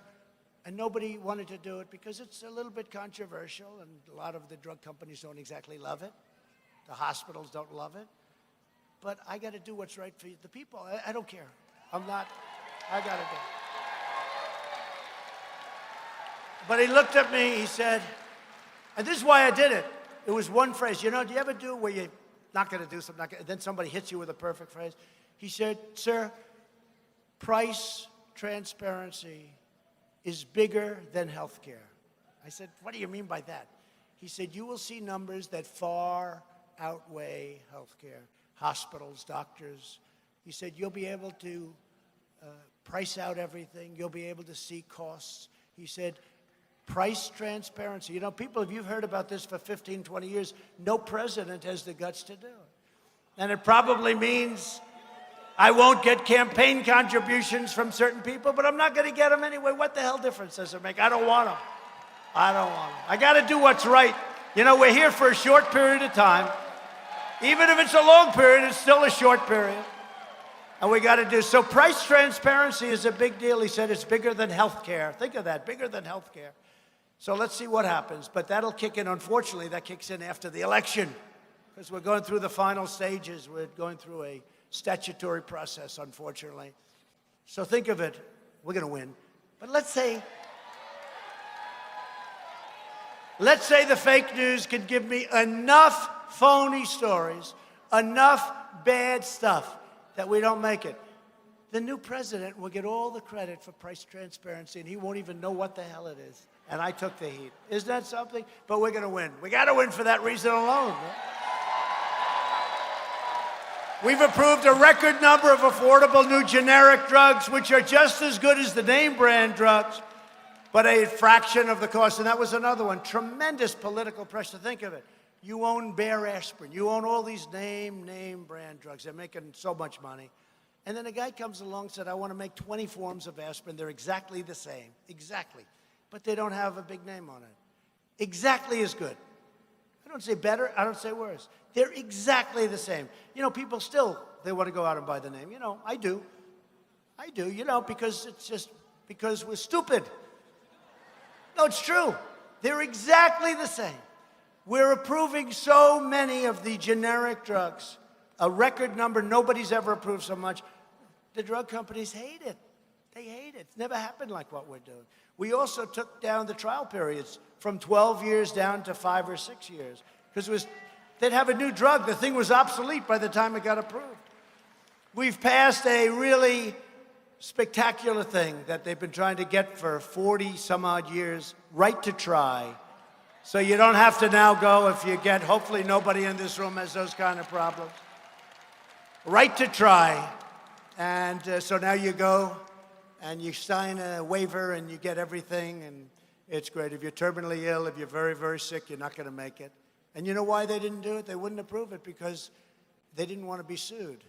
and nobody wanted to do it because it's a little bit controversial, and a lot of the drug companies don't exactly love it. The hospitals don't love it. But I got to do what's right for the people. I don't care. I got to do it. But he looked at me, he said, and this is why I did it. It was one phrase. You know, do you ever do where you're not going to do something, then somebody hits you with a perfect phrase? He said, sir, price transparency is bigger than health care. I said, what do you mean by that? He said, you will see numbers that far outweigh health care, hospitals, doctors. He said, you'll be able to price out everything. You'll be able to see costs. He said, price transparency. You know, people, if you've heard about this for 15, 20 years, no president has the guts to do it. And it probably means I won't get campaign contributions from certain people, but I'm not going to get them anyway. What the hell difference does it make? I don't want them. I don't want them. I got to do what's right. You know, we're here for a short period of time. Even if it's a long period, it's still a short period. And we got to do, so price transparency is a big deal. He said it's bigger than health care. Think of that, bigger than health care. So let's see what happens. But that'll kick in, unfortunately, that kicks in after the election, because we're going through the final stages. We're going through a statutory process, unfortunately. So think of it, we're going to win. But let's say the fake news can give me enough phony stories, enough bad stuff that we don't make it. The new president will get all the credit for price transparency, and he won't even know what the hell it is. And I took the heat. Isn't that something? But we're going to win. We got to win for that reason alone. Right? We've approved a record number of affordable new generic drugs, which are just as good as the name brand drugs, but a fraction of the cost. And that was another one. Tremendous political pressure. Think of it. You own Bayer aspirin. You own all these name brand drugs. They're making so much money. And then a guy comes along and said, I want to make 20 forms of aspirin. They're exactly the same. Exactly. But they don't have a big name on it. Exactly as good. I don't say better. I don't say worse. They're exactly the same. You know, people still, they want to go out and buy the name. You know, I do, you know, because it's just because we're stupid. No, it's true. They're exactly the same. We're approving so many of the generic drugs, a record number. Nobody's ever approved so much. The drug companies hate it. They hate it. It's never happened like what we're doing. We also took down the trial periods from 12 years down to 5 or 6 years, because they'd have a new drug. The thing was obsolete by the time it got approved. We've passed a really spectacular thing that they've been trying to get for 40 some odd years, right to try. So you don't have to now go if you get, hopefully nobody in this room has those kind of problems. Right to try. And so now you go and you sign a waiver and you get everything, and it's great. If you're terminally ill, if you're very, very sick, you're not going to make it. And you know why they didn't do it? They wouldn't approve it because they didn't want to be sued.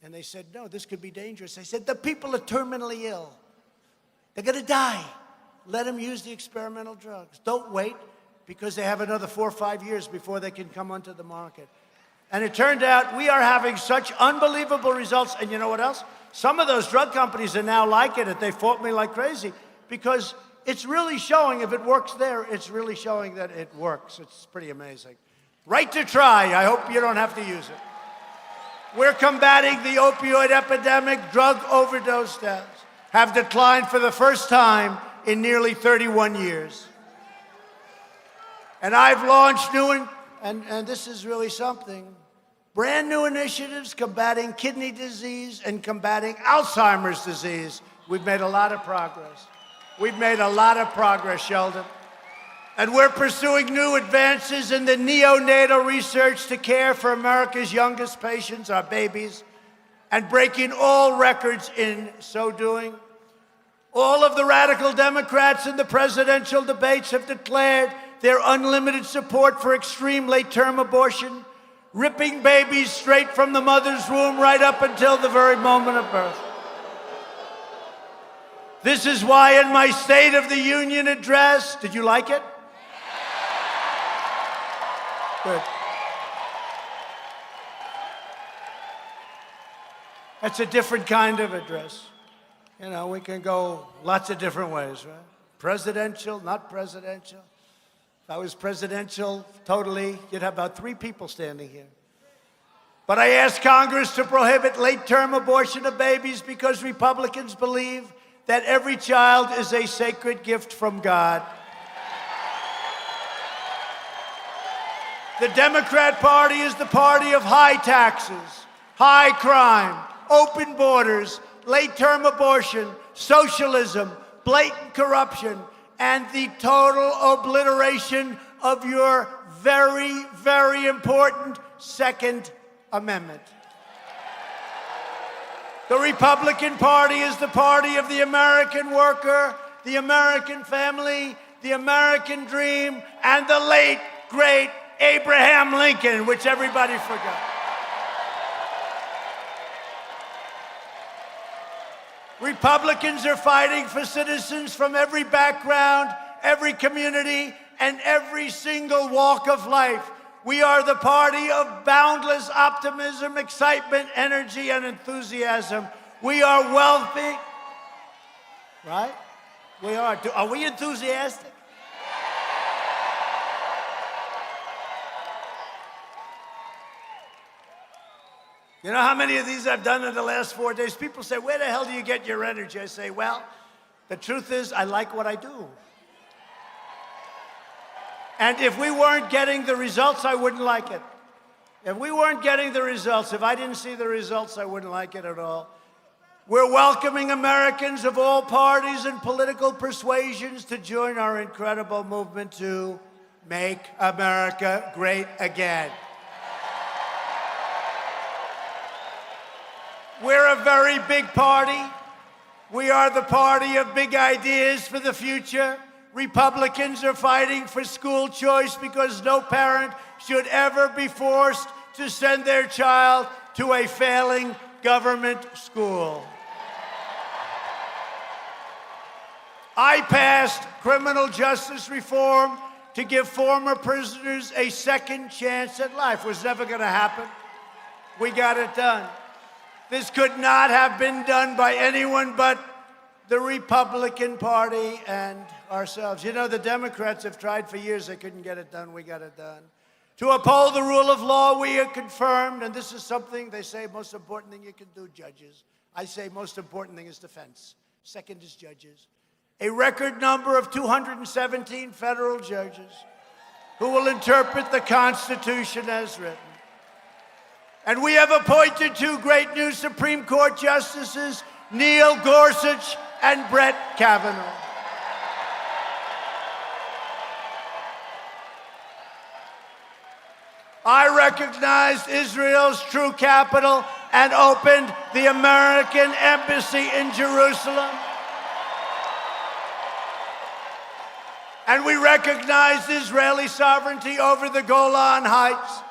And they said, no, this could be dangerous. They said, the people are terminally ill. They're going to die. Let them use the experimental drugs. Don't wait, because they have another 4 or 5 years before they can come onto the market. And it turned out we are having such unbelievable results. And you know what else? Some of those drug companies are now liking it. They fought me like crazy because it's really showing, if it works there, it's really showing that it works. It's pretty amazing. Right to try. I hope you don't have to use it. We're combating the opioid epidemic. Drug overdose deaths have declined for the first time in nearly 31 years. And I've launched new, and this is really something, brand new initiatives combating kidney disease and combating Alzheimer's disease. We've made a lot of progress. We've made a lot of progress, Sheldon. And we're pursuing new advances in the neonatal research to care for America's youngest patients, our babies, and breaking all records in so doing. All of the radical Democrats in the presidential debates have declared their unlimited support for extreme late-term abortion, ripping babies straight from the mother's womb right up until the very moment of birth. This is why in my State of the Union address, did you like it? Good. That's a different kind of address. You know, we can go lots of different ways, right? Presidential, not presidential. If I was presidential, totally, you'd have about 3 people standing here. But I asked Congress to prohibit late-term abortion of babies because Republicans believe that every child is a sacred gift from God. The Democrat Party is the party of high taxes, high crime, open borders, late-term abortion, socialism, blatant corruption, and the total obliteration of your very, very important Second Amendment. The Republican Party is the party of the American worker, the American family, the American dream, and the late, great Abraham Lincoln, which everybody forgot. Republicans are fighting for citizens from every background, every community, and every single walk of life. We are the party of boundless optimism, excitement, energy, and enthusiasm. We are wealthy, right? We are. Are we enthusiastic? You know how many of these I've done in the last 4 days? People say, where the hell do you get your energy? I say, well, the truth is, I like what I do. And if we weren't getting the results, I wouldn't like it. If we weren't getting the results, if I didn't see the results, I wouldn't like it at all. We're welcoming Americans of all parties and political persuasions to join our incredible movement to make America great again. We're a very big party. We are the party of big ideas for the future. Republicans are fighting for school choice because no parent should ever be forced to send their child to a failing government school. I passed criminal justice reform to give former prisoners a second chance at life. It was never going to happen. We got it done. This could not have been done by anyone but the Republican Party and ourselves. You know, the Democrats have tried for years. They couldn't get it done. We got it done. To uphold the rule of law, we are confirmed, and this is something they say most important thing you can do, judges. I say most important thing is defense. Second is judges. A record number of 217 federal judges who will interpret the Constitution as written. And we have appointed 2 great new Supreme Court justices, Neil Gorsuch and Brett Kavanaugh. I recognized Israel's true capital and opened the American Embassy in Jerusalem. And we recognized Israeli sovereignty over the Golan Heights.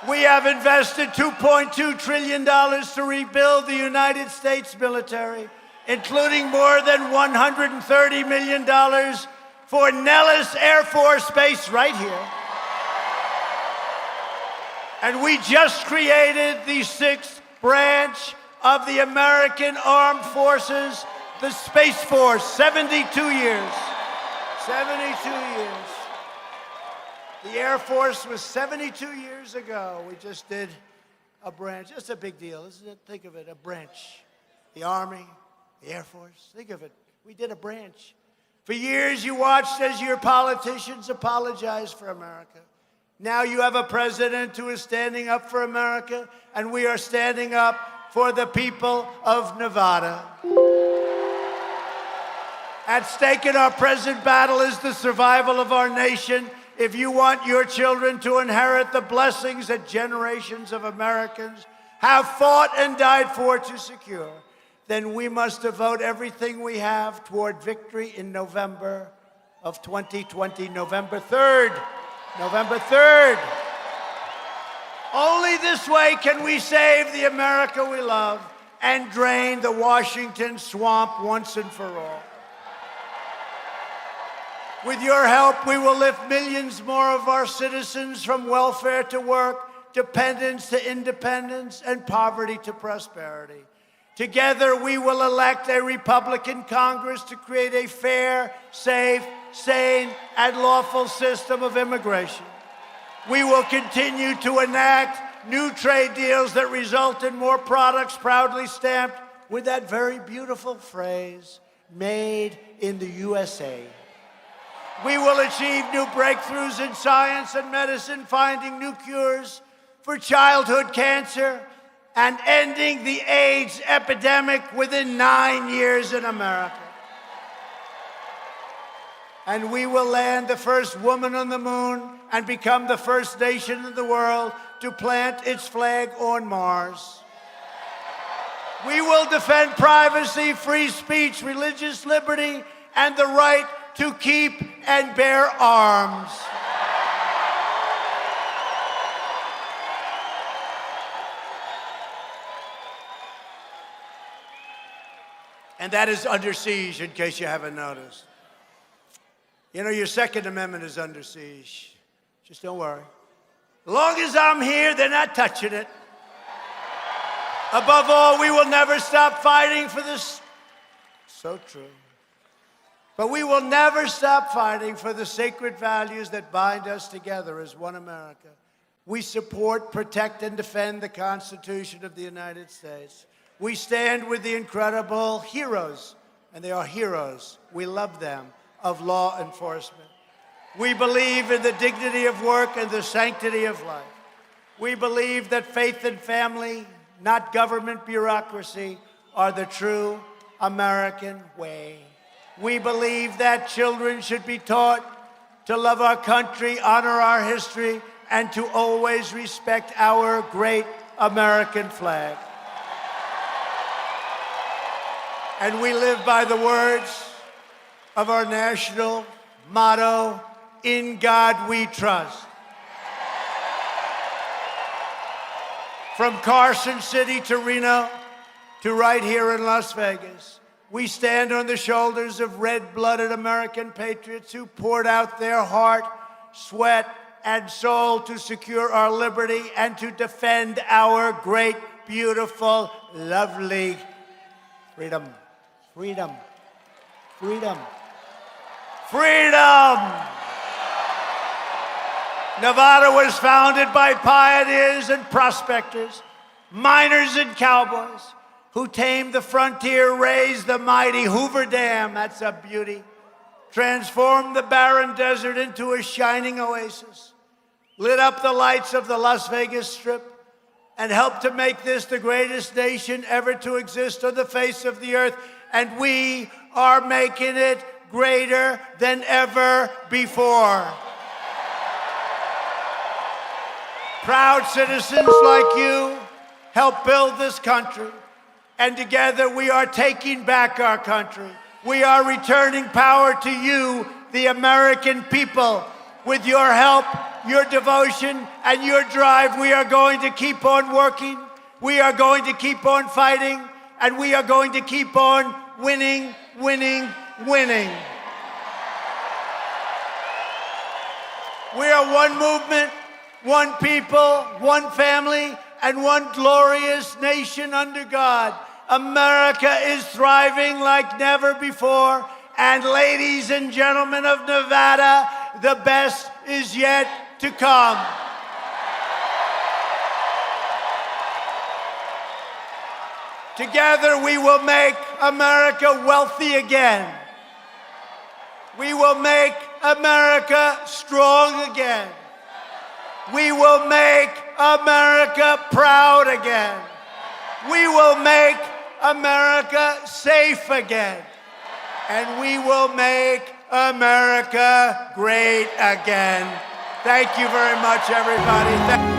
We have invested $2.2 trillion to rebuild the United States military, including more than $130 million for Nellis Air Force Base right here. And we just created the 6th branch of the American Armed Forces, the Space Force, 72 years. 72 years. The Air Force was 72 years ago. We just did a branch. It's a big deal, isn't it? Think of it, a branch. The Army, the Air Force, think of it. We did a branch. For years, you watched as your politicians apologized for America. Now you have a president who is standing up for America, and we are standing up for the people of Nevada. At stake in our present battle is the survival of our nation. If you want your children to inherit the blessings that generations of Americans have fought and died for to secure, then we must devote everything we have toward victory in November of 2020, November 3rd. November 3rd. Only this way can we save the America we love. and drain the Washington swamp once and for all. With your help, we will lift millions more of our citizens from welfare to work, dependence to independence, and poverty to prosperity. Together, we will elect a Republican Congress to create a fair, safe, sane, and lawful system of immigration. We will continue to enact new trade deals that result in more products proudly stamped with that very beautiful phrase, made in the USA. We will achieve new breakthroughs in science and medicine, finding new cures for childhood cancer and ending the AIDS epidemic within 9 years in America. And we will land the first woman on the moon and become the first nation in the world to plant its flag on Mars. We will defend privacy, free speech, religious liberty, and the right to keep and bear arms. And that is under siege, in case you haven't noticed. You know, your Second Amendment is under siege. Just don't worry. As long as I'm here, they're not touching it. Above all, we will never stop fighting for this. So true. But we will never stop fighting for the sacred values that bind us together as one America. We support, protect, and defend the Constitution of the United States. We stand with the incredible heroes, and they are heroes, we love them, of law enforcement. We believe in the dignity of work and the sanctity of life. We believe that faith and family, not government bureaucracy, are the true American way. We believe that children should be taught to love our country, honor our history, and to always respect our great American flag. And we live by the words of our national motto, "In God we trust." From Carson City to Reno to right here in Las Vegas, we stand on the shoulders of red-blooded American patriots who poured out their heart, sweat, and soul to secure our liberty and to defend our great, beautiful, lovely freedom. Freedom. Freedom. Freedom! Nevada was founded by pioneers and prospectors, miners and cowboys, who tamed the frontier, raised the mighty Hoover Dam, that's a beauty, transformed the barren desert into a shining oasis, lit up the lights of the Las Vegas Strip, and helped to make this the greatest nation ever to exist on the face of the earth. And we are making it greater than ever before. Proud citizens like you help build this country. And together we are taking back our country. We are returning power to you, the American people. With your help, your devotion, and your drive, we are going to keep on working. We are going to keep on fighting. And we are going to keep on winning, winning, winning. We are one movement, one people, one family, and one glorious nation under God. America is thriving like never before. And ladies and gentlemen of Nevada, the best is yet to come. Together we will make America wealthy again. We will make America strong again. We will make America proud again. We will make America safe again. And we will make America great again. Thank you very much, everybody.